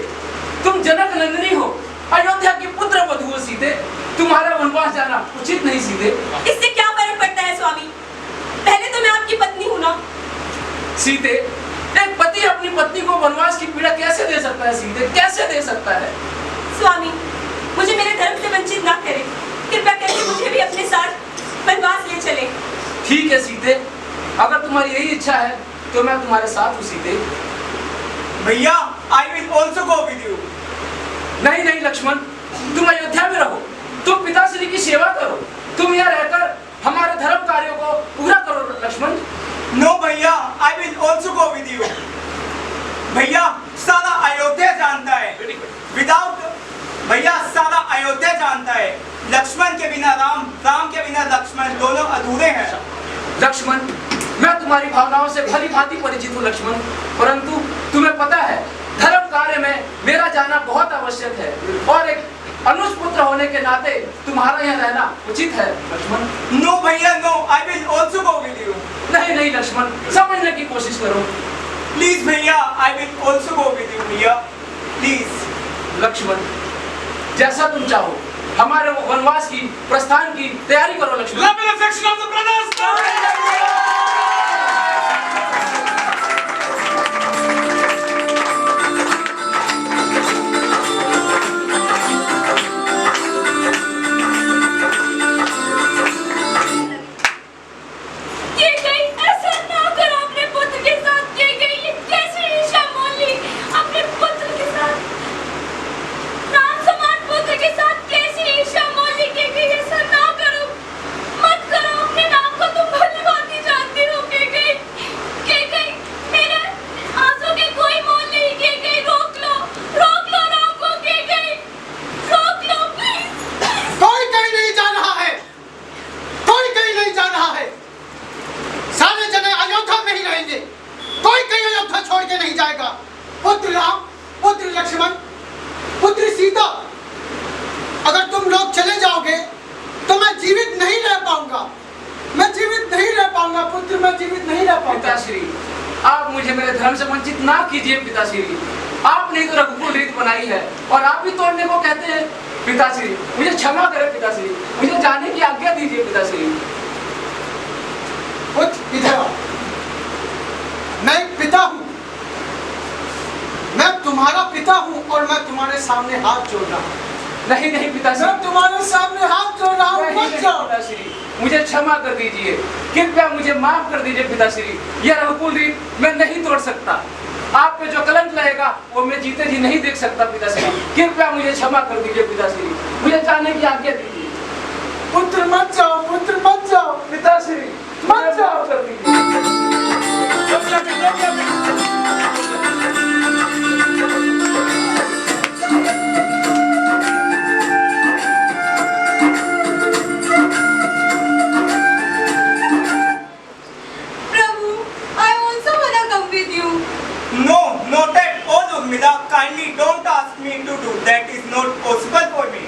तुम जनक नंदिनी हो, अयोध्या की पुत्र वधू हो। सीते, तुम्हारा वनवास जाना उचित नहीं। सीते, इससे क्या फर्क पड़ता है स्वामी? पहले तो मैं आपकी पत्नी हूँ ना। सीते, एक पति अपनी पत्नी को वनवास की पीड़ा कैसे दे सकता है? सीते, कैसे दे सकता है? स्वामी, मुझे मेरे धर्म से वंचित ना करें। कृपया करके मुझे भी अपने साथ वनवास ले चलें। ठीक है सीते, अगर तुम्हारी यही इच्छा है तो मैं तुम्हारे साथ हूँ। सीते, भैया, I will also go with you. नहीं नहीं लक्ष्मण, तुम अयोध्या में रहो, तुम पिताश्री की सेवा करो, तुम यहाँ रहकर हमारे धर्म कार्यों को पूरा करो। लक्ष्मण, No भैया, I will also go with you. भैया, सारा अयोध्या जानता है। Without भैया, सारा अयोध्या जानता है। लक्ष्मण के बिना राम, राम के बिना लक्ष्मण, दोनों अधूरे हैं। लक्ष्मण, मैं तुम्हारी भावनाओं से भली भांति परिचित हूँ लक्ष्मण, परंतु तुम्हें पता है धर्म कार्य में मेरा जाना बहुत आवश्यक है और एक अनुजपुत्र होने के नाते तुम्हारा यहाँ रहना उचित है लक्ष्मण। नो भैया no, I will also go with you. नहीं नहीं लक्ष्मण, समझने की कोशिश करो। प्लीज भैया, I will also go with you भैया, प्लीज। लक्ष्मण, जैसा तुम चाहो, हमारे वनवास की प्रस्थान की तैयारी करो Lakshman. Love and affection of the brothers. ये गई, ऐसा ना करो अपने पुत्र के साथ। ये गई, ये कैसी ईर्ष्या मोल ली अपने पुत्र के साथ, प्राण समान पुत्र के साथ कैसी ईर्ष्या मोल ली के गई। ऐसा ना करो, मत करो। अपने नाम को तुम भली भांति जानती हो के गई, मेरे आंसू के कोई मोल नहीं के गई। रोक लो नाम को के गई, रोक लो प्लीज। कोई कहीं नहीं जा रहा है, कोई कहीं नहीं जा रहा है। सारे जने अयोध्या में ही रहेंगे, कोई कहीं अयोध्या छोड़ के नहीं जाएगा। पुत्र राम, पुत्र लक्ष्मण, पुत्री सीता, अगर तुम लोग चले जाओगे तो मैं जीवित नहीं रह पाऊंगा, मैं जीवित नहीं रह पाऊंगा पुत्र, मैं जीवित नहीं रह पाऊंगा। पिताश्री, आप मुझे मेरे धर्म से वंचित ना कीजिए पिताश्री। आपने तो रघुकुल रीत बनाई है और आप भी तोड़ने को कहते हैं पिताश्री। मुझे क्षमा करें पिताश्री, मुझे जाने की आज्ञा दीजिए पिताश्री। पुत्र इधर आओ, मैं एक पिता हूं, मैं तुम्हारा पिता हूं और मैं तुम्हारे सामने हाथ जोड़ रहा हूं। नहीं नहीं पिताश्री, मैं तुम्हारे सामने हाथ जोड़ रहा हूं, नहीं, मत नहीं, जाओ। पिताश्री, मुझे क्षमा कर दीजिए, कृपया मुझे माफ कर दीजिए पिताश्री। यह रघुकुल रीत मैं नहीं तोड़ सकता। आप पे जो कलंक लगेगा वो मैं जीते जी नहीं देख सकता पिताश्री। कृपया मुझे क्षमा कर दीजिए पिताश्री, मुझे जाने की आज्ञा दीजिए। पुत्र मत जाओ, पुत्र मत जाओ, पिताश्री मत जाओ। कर दीजिए। प्रभु, I also wanna come with you. No, not at all Urmila, kindly don't ask me to do that, is not possible for me.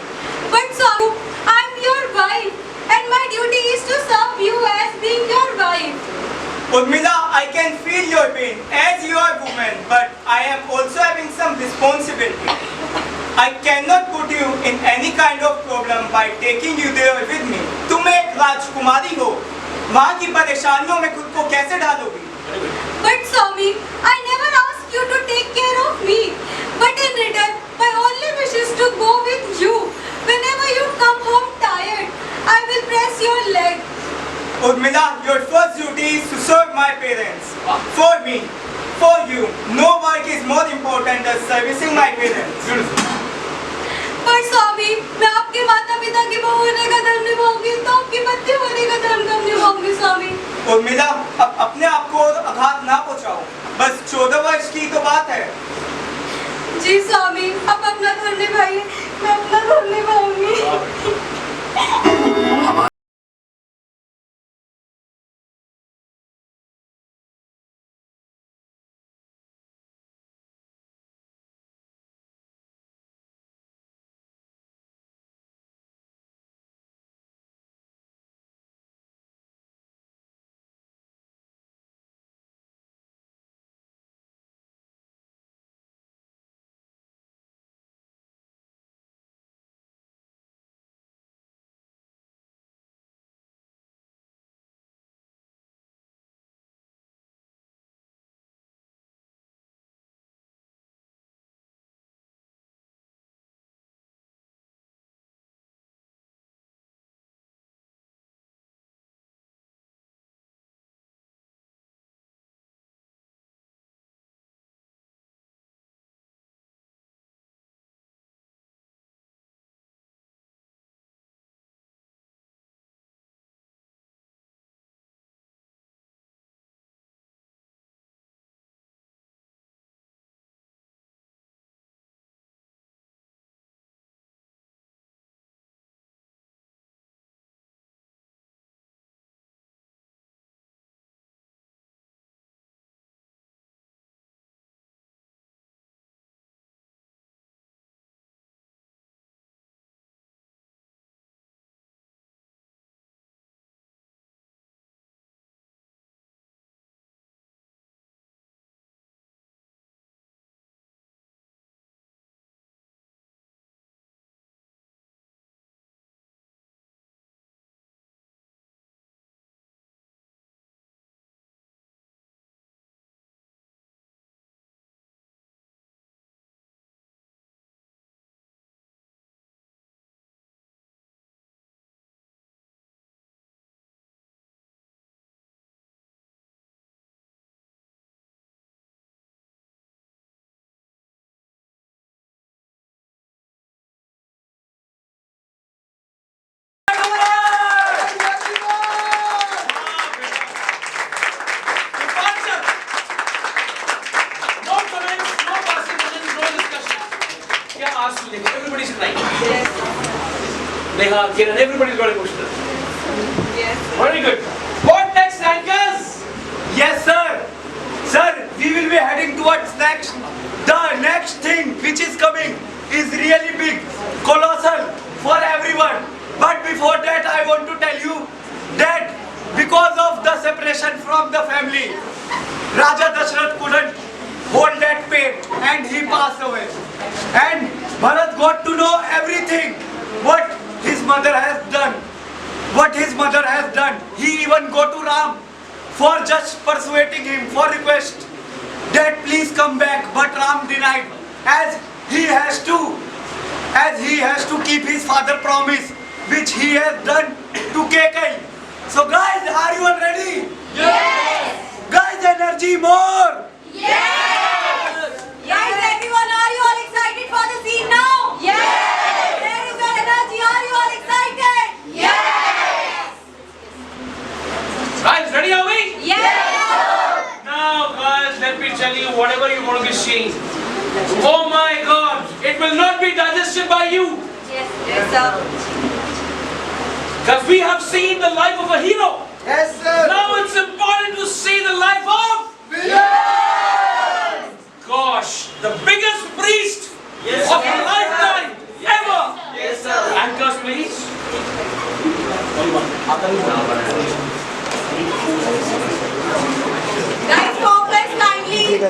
But Swami, I'm your wife, and my duty is to serve you as being your wife. Urmila, I can feel your pain as you are woman, but I am also having some responsibility. I cannot put you in any kind of problem by taking you there with me. तुम एक राजकुमारी हो, वहाँ की परेशानियों में खुद को कैसे डालोगी? But Swami, I never asked you to take care of me. But in return, my only wish is to go with you. Whenever you come home tired, I will press your leg. Urmila, your first duty is to serve my parents. For me, for you, no work is more important than servicing my parents. पर स्वामी, मैं आपके माता पिता की बहू होने का धर्म निभाऊंगी तो आपकी पत्नी होने का धर्म कब निभाऊंगी स्वामी? उर्मिला, अब अपने आप को आघात ना पहुंचाओ, बस 14 वर्ष की तो बात है। जी स्वामी, आप अपना धर्म निभाइए, मैं अपना धर्म निभाऊंगी। last week. Everybody's crying. Neha, Kiran, everybody's got emotional. Yes. Very good. What next, Rankers? Yes, sir. Sir, we will be heading towards next. The next thing which is coming is really big, colossal for everyone. But before that, I want to tell you that because of the separation from the family, Raja Dashrath couldn't hold that pain and he passed away. And Bharat got to know everything what his mother has done. What his mother has done. He even go to Ram for just persuading him, for request that please come back. But Ram denied, as he has to keep his father promise, which he has done to Kekai. So guys, are you all ready? Yes! Guys, energy more! Yes! Guys, everyone, are you all excited for the scene now? Yes! Where is your energy? Are you all excited? Yes! Guys, ready are we? Yes! Now, guys, let me tell you whatever you're going to be seeing. Oh my God, it will not be digested by you. Yes, sir. Because we have seen the life of a hero. Yes, sir. Now it's important to see the life of gosh, the biggest priest of a lifetime ever. Yes, sir. Anchors, please. Guys, complex kindly.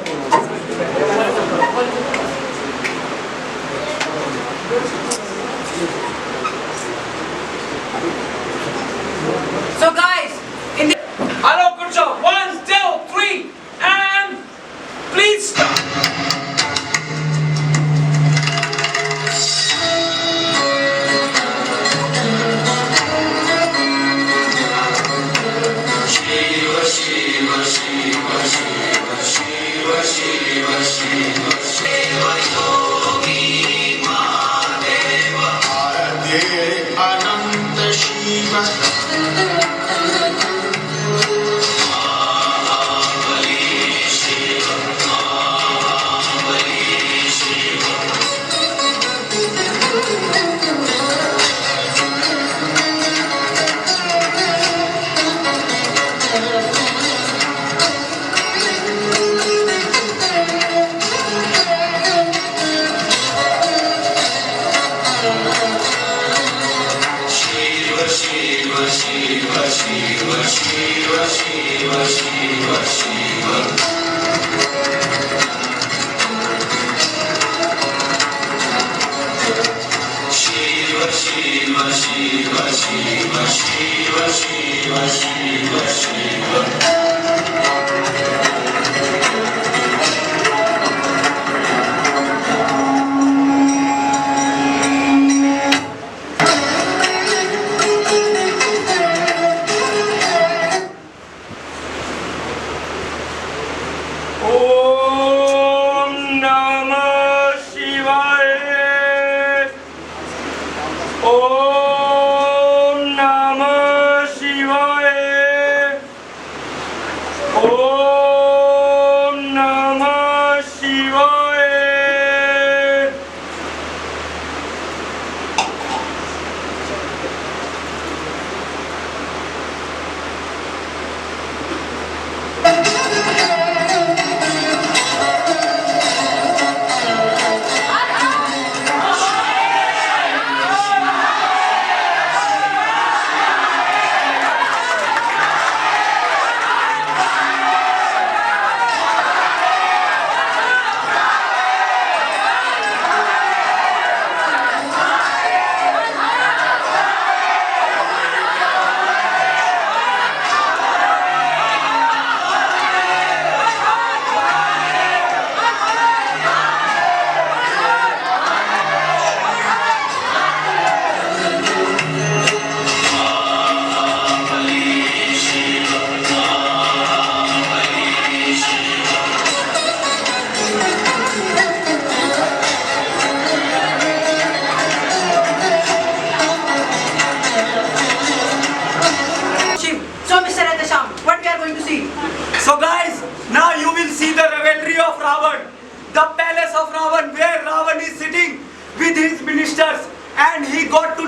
So guys, in the Hello, good job. 1, 2, 3, and please stop. Anant Shiv Om Namah Shivaya. Om Namah Shivaya.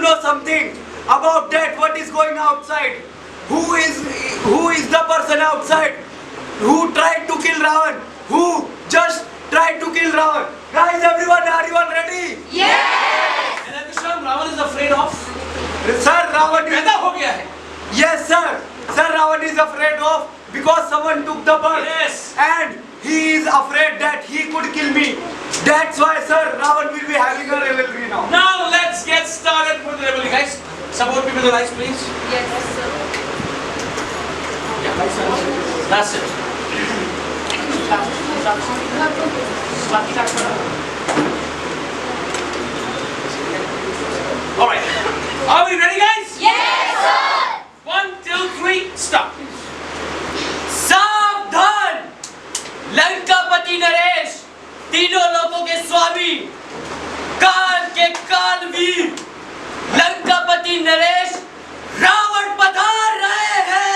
know something about that, what is going outside. Who is the person outside who tried to kill Ravan? Who just tried to kill Ravan? Guys, everyone, are you all ready? And at this time, Ravan is afraid of. Sir, Ravan is... पैदा हो गया है. Yes, sir. Sir, Ravan is afraid of because someone took the bird. Yes. And he is afraid that he could kill me. That's why, sir, Ravan will be having a revelry now. Now let's get started with the revelry, guys. Support me with the lights, please. Yes, sir. That's it. All right. Are we ready, guys? Yes, sir. 1, 2, 3, stop. सावधान! लंकापति नरेश, तीनों लोगों के स्वामी, काल के कालवीर, लंकापति नरेश, रावण पधार रहे हैं।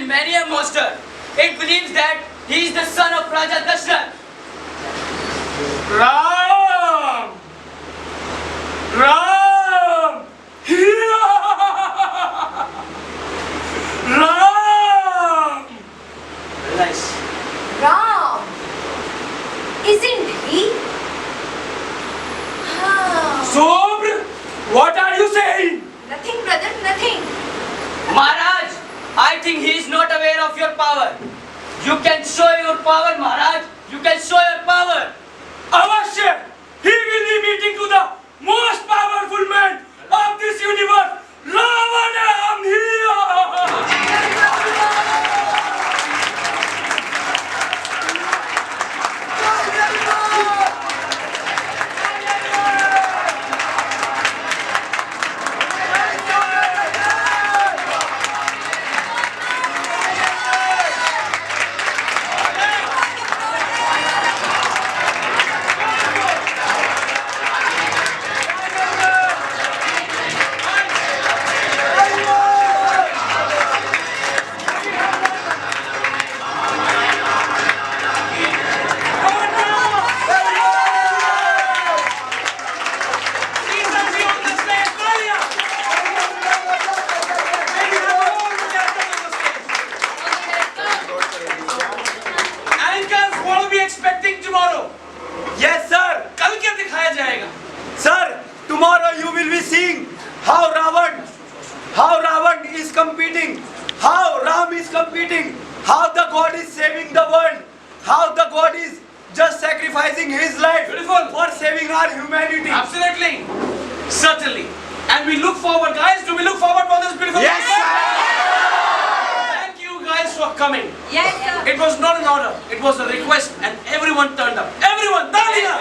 many a monster. It believes that he is the son of Raja Dashrath. Ram! Ram! Ram! Nice. Ram. Isn't he? Sobr, what are you saying? Nothing, brother, nothing. Maharaj, I think he is not aware of your power. You can show your power, Maharaj. You can show your power. Avashya, he will be meeting to the most powerful man of this universe, Ravana. I'm Yes, sir. कल क्या दिखाया जाएगा? Sir, tomorrow you will be seeing how Ravan is competing, how Ram is competing, how the God is saving the world, how the God is just sacrificing his life Beautiful. for saving our humanity. Absolutely. Certainly. And we look forward, guys. Do we look forward for this beautiful Yes, Thank you guys for coming. Yes, sir. It was not an order. It was a request and everyone turned up. Everyone, Talia!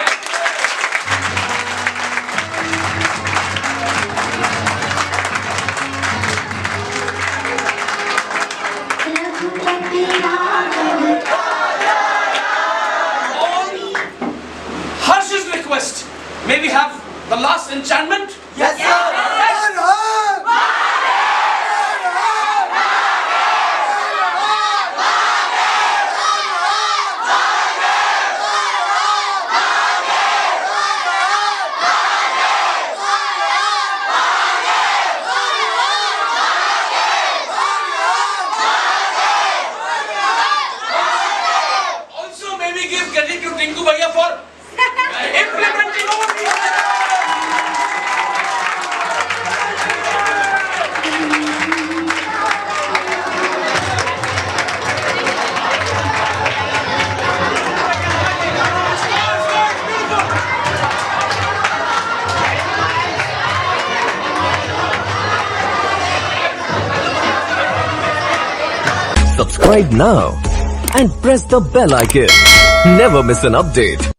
Harsh's request. May we have the last enchantment? Yes, sir. Also, may we give credit to Tinku Bhaiya for implementing our Subscribe now and press the bell icon. Never miss an update.